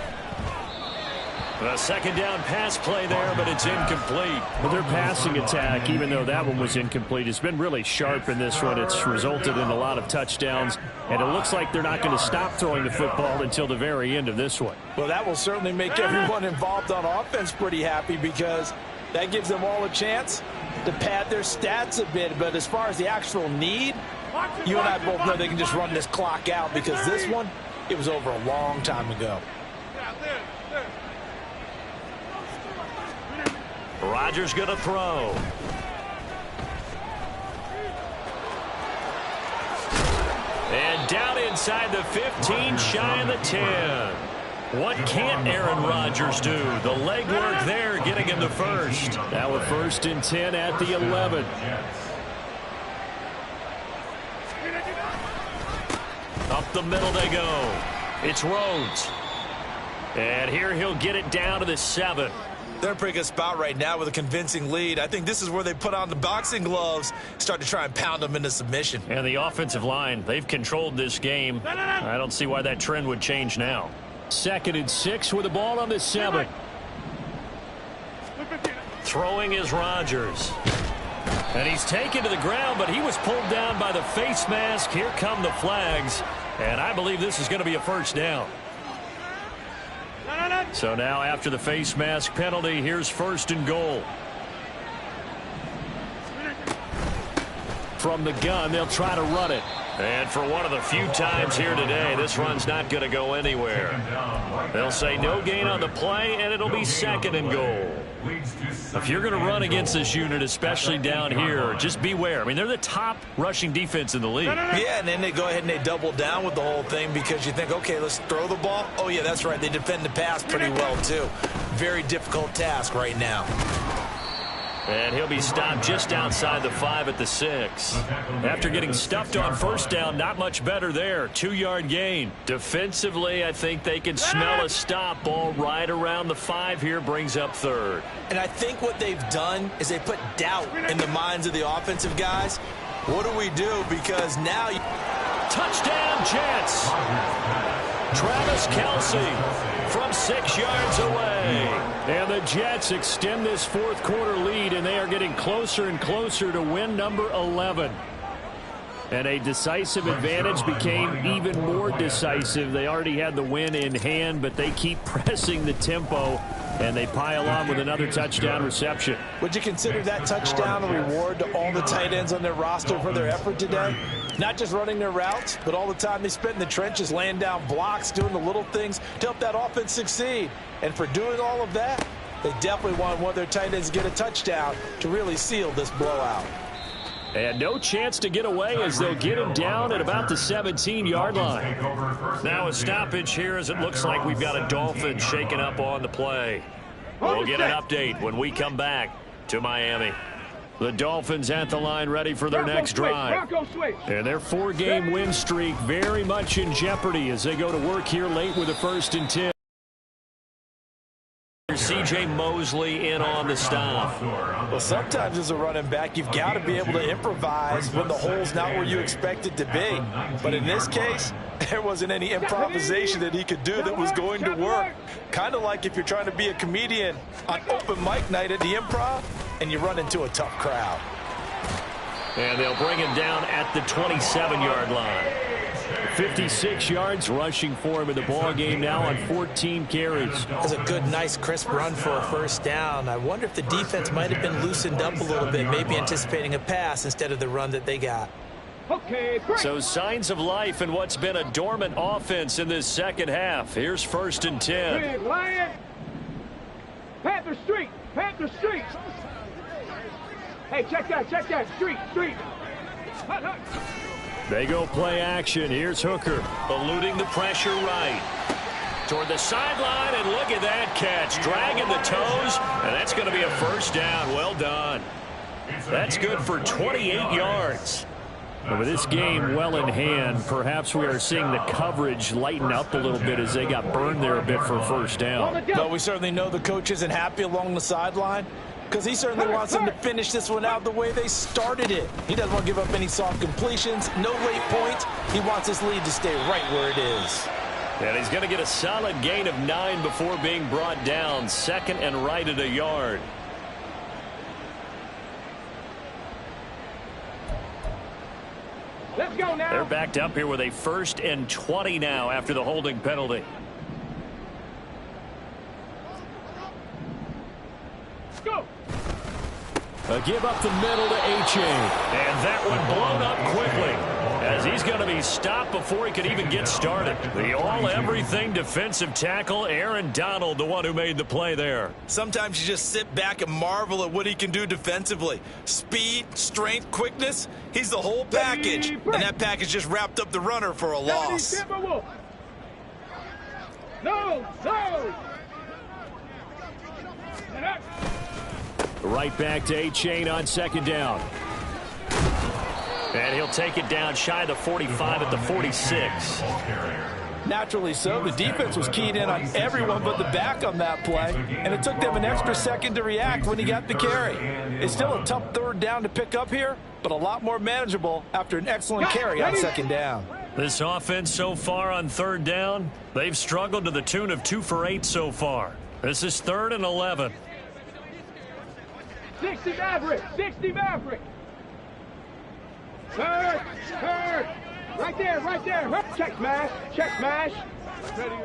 A 2nd down pass play there, but it's incomplete. Well, their passing attack, even though that one was incomplete, has been really sharp in this one. It's resulted in a lot of touchdowns, and it looks like they're not going to stop throwing the football until the very end of this one. Well, that will certainly make everyone involved on offense pretty happy because that gives them all a chance to pad their stats a bit. But as far as the actual need, you and I both know they can just run this clock out because this one, it was over a long time ago. Rodgers going to throw. And down inside the 15, shy of the 10. What can't Aaron Rodgers do? The legwork there getting him the first. Now with 1st and 10 at the 11. Up the middle they go. It's Rhodes. And here he'll get it down to the 7. They're in a pretty good spot right now with a convincing lead. I think this is where they put on the boxing gloves, start to try and pound them into submission. And the offensive line, they've controlled this game. I don't see why that trend would change now. 2nd and 6 with the ball on the 7. Throwing is Rodgers. And he's taken to the ground, but he was pulled down by the face mask. Here come the flags. And I believe this is going to be a first down. So now after the face mask penalty, here's 1st and goal. From the gun, they'll try to run it. And for one of the few times here today, this run's not going to go anywhere. They'll say no gain on the play, and it'll be 2nd and goal. If you're going to run against this unit, especially down here, just beware. I mean, they're the top rushing defense in the league. Yeah, and then they go ahead and they double down with the whole thing because you think, okay, let's throw the ball. Oh, yeah, that's right. They defend the pass pretty well, too. Very difficult task right now. And he'll be stopped just outside the 5 at the 6. After getting stuffed on 1st down, not much better there. 2-yard gain. Defensively, I think they can smell a stop. Ball right around the 5 here, brings up 3rd. And I think what they've done is they put doubt in the minds of the offensive guys. What do we do? Because now... Touchdown, Jets! Travis Kelce from 6 yards away. And the Jets extend this 4th quarter lead, and they are getting closer and closer to win number 11. And a decisive advantage became even more decisive. They already had the win in hand, but they keep pressing the tempo, and they pile on with another touchdown reception. Would you consider that touchdown a reward to all the tight ends on their roster for their effort today? Not just running their routes, but all the time they spent in the trenches, laying down blocks, doing the little things to help that offense succeed. And for doing all of that, they definitely want one of their tight ends to get a touchdown to really seal this blowout. And no chance to get away as they'll get him down at about the 17-yard line. Now a stoppage here as it looks like we've got a Dolphin shaking up on the play. We'll get an update when we come back to Miami. The Dolphins at the line ready for their next drive. And their 4-game win streak very much in jeopardy as they go to work here late with a 1st and 10. C.J. Mosley in on the stop. Well, sometimes as a running back, you've got to be able to improvise when the hole's not where you expect it to be. But in this case, there wasn't any improvisation that he could do that was going to work. Kind of like if you're trying to be a comedian on open mic night at the Improv and you run into a tough crowd. And they'll bring him down at the 27-yard line. 56 yards rushing for him in the ball game now on 14 carries. That's a good, nice, crisp run for a 1st down. I wonder if the defense might have been loosened up a little bit, maybe anticipating a pass instead of the run that they got. So signs of life in what's been a dormant offense in this second half. Here's 1st and 10. Lion. Panther Street. Panther Street. Hey, check that. Street. Hut, hut. They go play action. Here's Hooker. Eluding the pressure right. Toward the sideline, and look at that catch. Dragging the toes, and that's going to be a 1st down. Well done. That's good for 28 yards. And with this game well in hand, perhaps we are seeing the coverage lighten up a little bit as they got burned there a bit for a 1st down. But we certainly know the coach isn't happy along the sideline, because he certainly wants them to finish this one out the way they started it. He doesn't want to give up any soft completions, no late points. He wants his lead to stay right where it is. And he's going to get a solid gain of 9 before being brought down. 2nd and right at a yard. Let's go now. They're backed up here with a 1st and 20 now after the holding penalty. Go. A give up the middle to H.A. And that one blown up quickly as he's going to be stopped before he could even get started. The all-everything defensive tackle, Aaron Donald, the one who made the play there. Sometimes you just sit back and marvel at what he can do defensively. Speed, strength, quickness, he's the whole package. And that package just wrapped up the runner for a loss. No. Right back to A-Chain on 2nd down. And he'll take it down shy of the 45 at the 46. Naturally so. The defense was keyed in on everyone but the back on that play, and it took them an extra second to react when he got the carry. It's still a tough 3rd down to pick up here, but a lot more manageable after an excellent carry on 2nd down. This offense so far on 3rd down, they've struggled to the tune of 2 for 8 so far. This is 3rd and 11. 60 Maverick. Third. Right there. Check smash. Ready.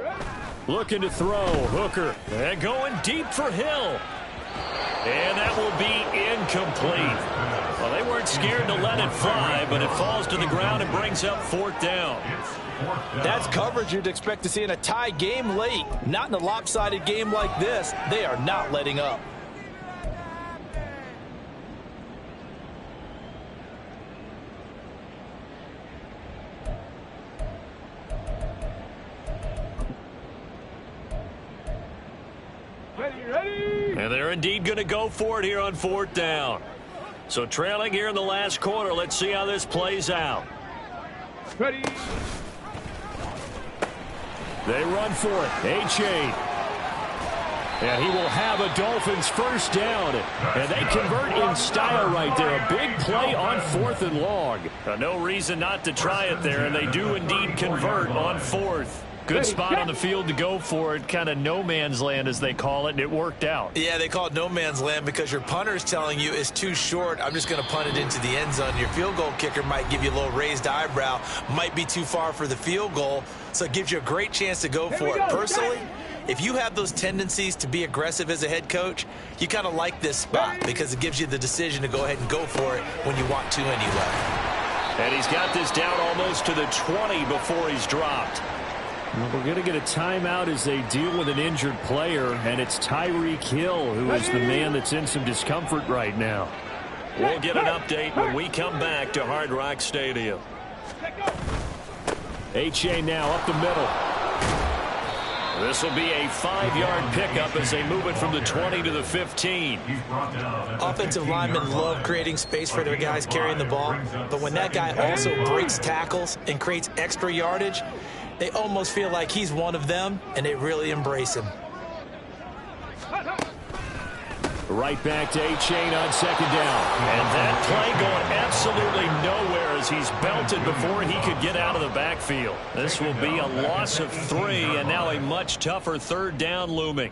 Looking to throw. Hooker. And going deep for Hill. And that will be incomplete. Well, they weren't scared to let it fly, but it falls to the ground and brings up 4th down. That's coverage you'd expect to see in a tie game late. Not in a lopsided game like this. They are not letting up. Ready. And they're indeed going to go for it here on 4th down. So trailing here in the last quarter. Let's see how this plays out. Ready. They run for it. A-Chain. And he will have a Dolphins 1st down. And they convert in style right there. A big play on 4th and long. No reason not to try it there, and they do indeed convert on 4th. Good spot on the field to go for it. Kind of no man's land, as they call it, and it worked out. Yeah, they call it no man's land because your punter's telling you it's too short. I'm just going to punt it into the end zone. Your field goal kicker might give you a little raised eyebrow. Might be too far for the field goal, so it gives you a great chance to go for it. Personally, if you have those tendencies to be aggressive as a head coach, you kind of like this spot because it gives you the decision to go ahead and go for it when you want to anyway. And he's got this down almost to the 20 before he's dropped. Well, we're going to get a timeout as they deal with an injured player, and it's Tyreek Hill who is the man that's in some discomfort right now. We'll get an update when we come back to Hard Rock Stadium. H.A. now up the middle. This will be a 5-yard pickup as they move it from the 20 to the 15. Offensive linemen love creating space for their guys carrying the ball, but when that guy also breaks tackles and creates extra yardage, they almost feel like he's one of them, and they really embrace him. Right back to A-Chain on second down. And that play going absolutely nowhere as he's belted before he could get out of the backfield. This will be a loss of 3, and now a much tougher third down looming.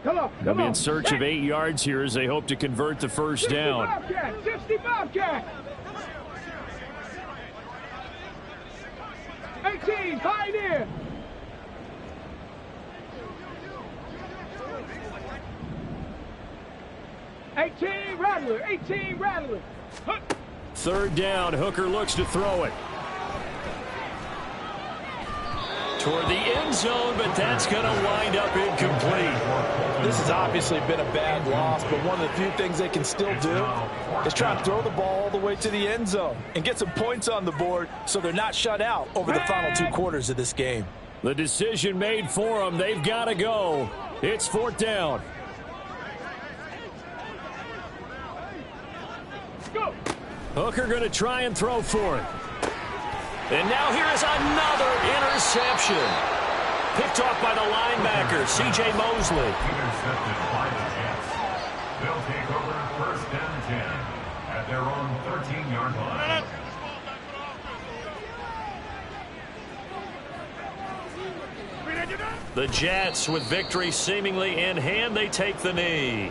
They'll be in search of 8 yards here as they hope to convert the first down. 60 Bobcat. 18, Pioneer. 18 Rattler, 18 Rattler. Third down, Hooker looks to throw it. Toward the end zone, but that's going to wind up incomplete. This has obviously been a bad loss, but one of the few things they can still do is try to throw the ball all the way to the end zone and get some points on the board so they're not shut out over the final 2 quarters of this game. The decision made for them. They've got to go. It's 4th down. Go. Hooker going to try and throw for it. And now here is another interception. Picked off by the linebacker, C.J. Mosley. Intercepted by the Jets. They'll take over 1st and 10 at their own 13-yard line. The Jets, with victory seemingly in hand, they take the knee.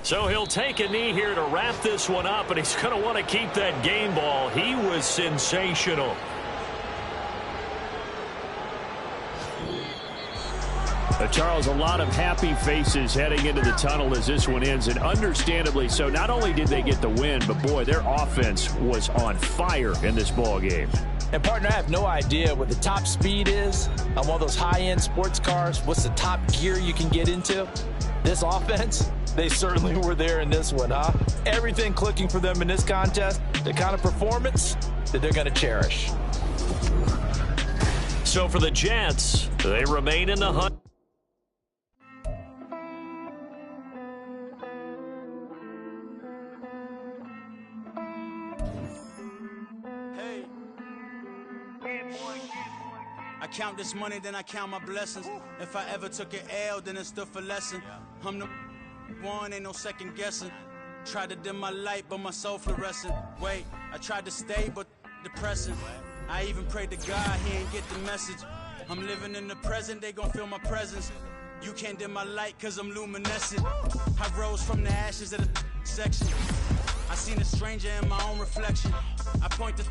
So he'll take a knee here to wrap this one up, and he's going to want to keep that game ball. He was sensational. Charles, a lot of happy faces heading into the tunnel as this one ends, and understandably so. Not only did they get the win, but boy, their offense was on fire in this ball game. And partner, I have no idea what the top speed is on one of those high-end sports cars. What's the top gear you can get into? This offense, they certainly were there in this one, huh? Everything clicking for them in this contest, the kind of performance that they're going to cherish. So for the Jets, they remain in the hunt. I count this money, then I count my blessings. If I ever took an L, then it stood for lesson. I'm the one, ain't no second guessing. Tried to dim my light, but my soul fluorescent. Wait, I tried to stay, but depressing. I even prayed to God, he ain't get the message. I'm living in the present, they gon' feel my presence. You can't dim my light, cause I'm luminescent. I rose from the ashes of the section. I seen a stranger in my own reflection. I point the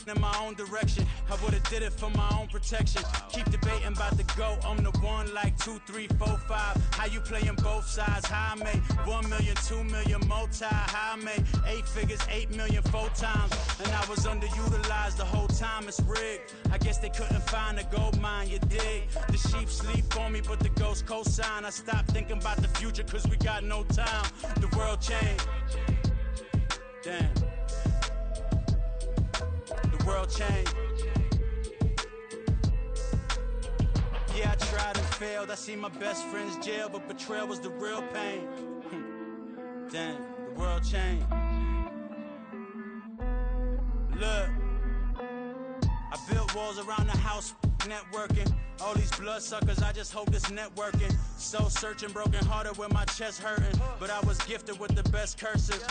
in my own direction. I would've did it for my own protection. Keep debating about the GOAT. I'm the one like 2, 3, 4, 5. How you playing both sides? How I made 1 million, 2 million, multi. How I made 8 figures, 8 million, 4 times. And I was underutilized the whole time. It's rigged. I guess they couldn't find a gold mine, you dig? The sheep sleep on me, but the ghost cosign. I stopped thinking about the future cause we got no time. The world changed. Damn. The world changed. Yeah, I tried and failed. I seen my best friends jail, but betrayal was the real pain. Damn, the world changed. Look, I built walls around the house, networking. All these bloodsuckers, I just hope this networking. Soul searching, broken hearted with my chest hurting. But I was gifted with the best cursive.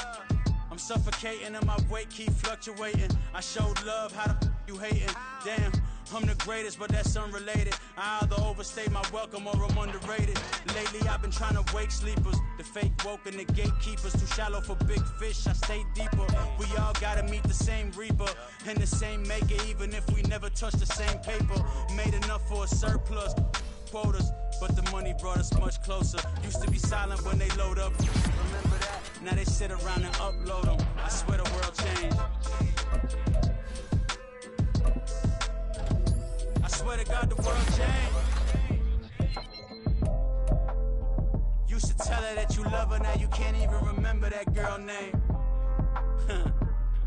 I'm I'm suffocating and my weight keep fluctuating. I showed love, how the you hating? Damn, I'm the greatest, but that's unrelated. I either overstay my welcome or I'm underrated. Lately I've been trying to wake sleepers, the fake woke and the gatekeepers. Too shallow for big fish, I stay deeper. We all gotta meet the same reaper and the same maker, even if we never touch the same paper. Made enough for a surplus quotas, but the money brought us much closer. Used to be silent when they load up, remember that? Now they sit around and upload them. I swear the world changed. I swear to God the world changed. Used to tell her that you love her, now you can't even remember that girl name.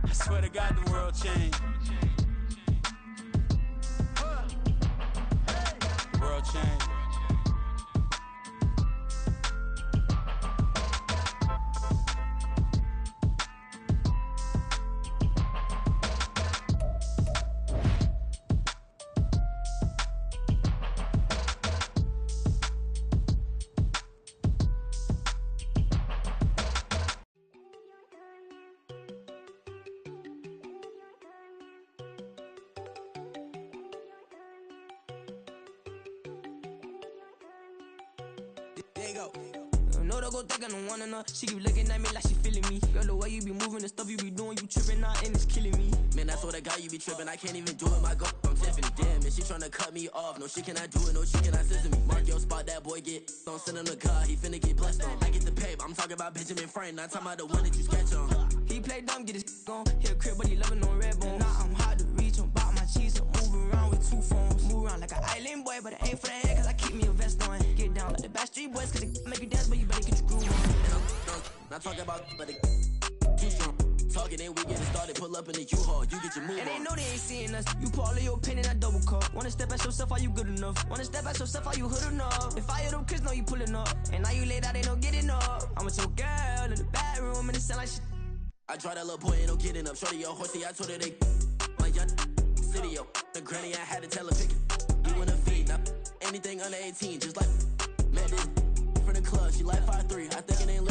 I swear to God the world changed. The world changed. No, don't go think I don't wanna know. She keep looking at me like she feeling me. Girl, the way you be moving, the stuff you be doing, you tripping out and it's killing me. Man, I swear to God, you be tripping. I can't even do it. My girl, I'm Tiffany. Damn, and she tryna cut me off. No, she cannot do it. No, she cannot scissor me. Mark your spot, that boy get. Don't send him the car. He finna get blessed on. I get the pay, but I'm talking about Benjamin Franklin. Not talking about the one that you sketch on. He play dumb, get his on. Hit a crib, but he loving on red bone. Now I'm hard to reach. I'm bout my cheese. I'm moving around with 2 phones. Move around like an island boy, but it ain't for the head, cause I keep me a vest on. Get down like the Backstreet Boys, cause they make you dance, but you better get your groove on. Not talking about, but it too strong. Talking and we get it started, pull up in the U-Haul, you get your move and on. they know they ain't seeing us. You pull all of your pen in that double cup. Wanna step at yourself, are you good enough? Wanna step at yourself, are you hood enough? If I hear them kids know you pulling up, and now you laid out, they don't get enough. I'm with your girl in the bedroom, and it sound like shit. I draw that little boy, ain't no getting up. Shorty your horsey, I told her they my young city, yo. The granny, I had to tell her pick it. You wanna feed, not anything under 18, just like met this from the club. She like 5'3", I think it ain't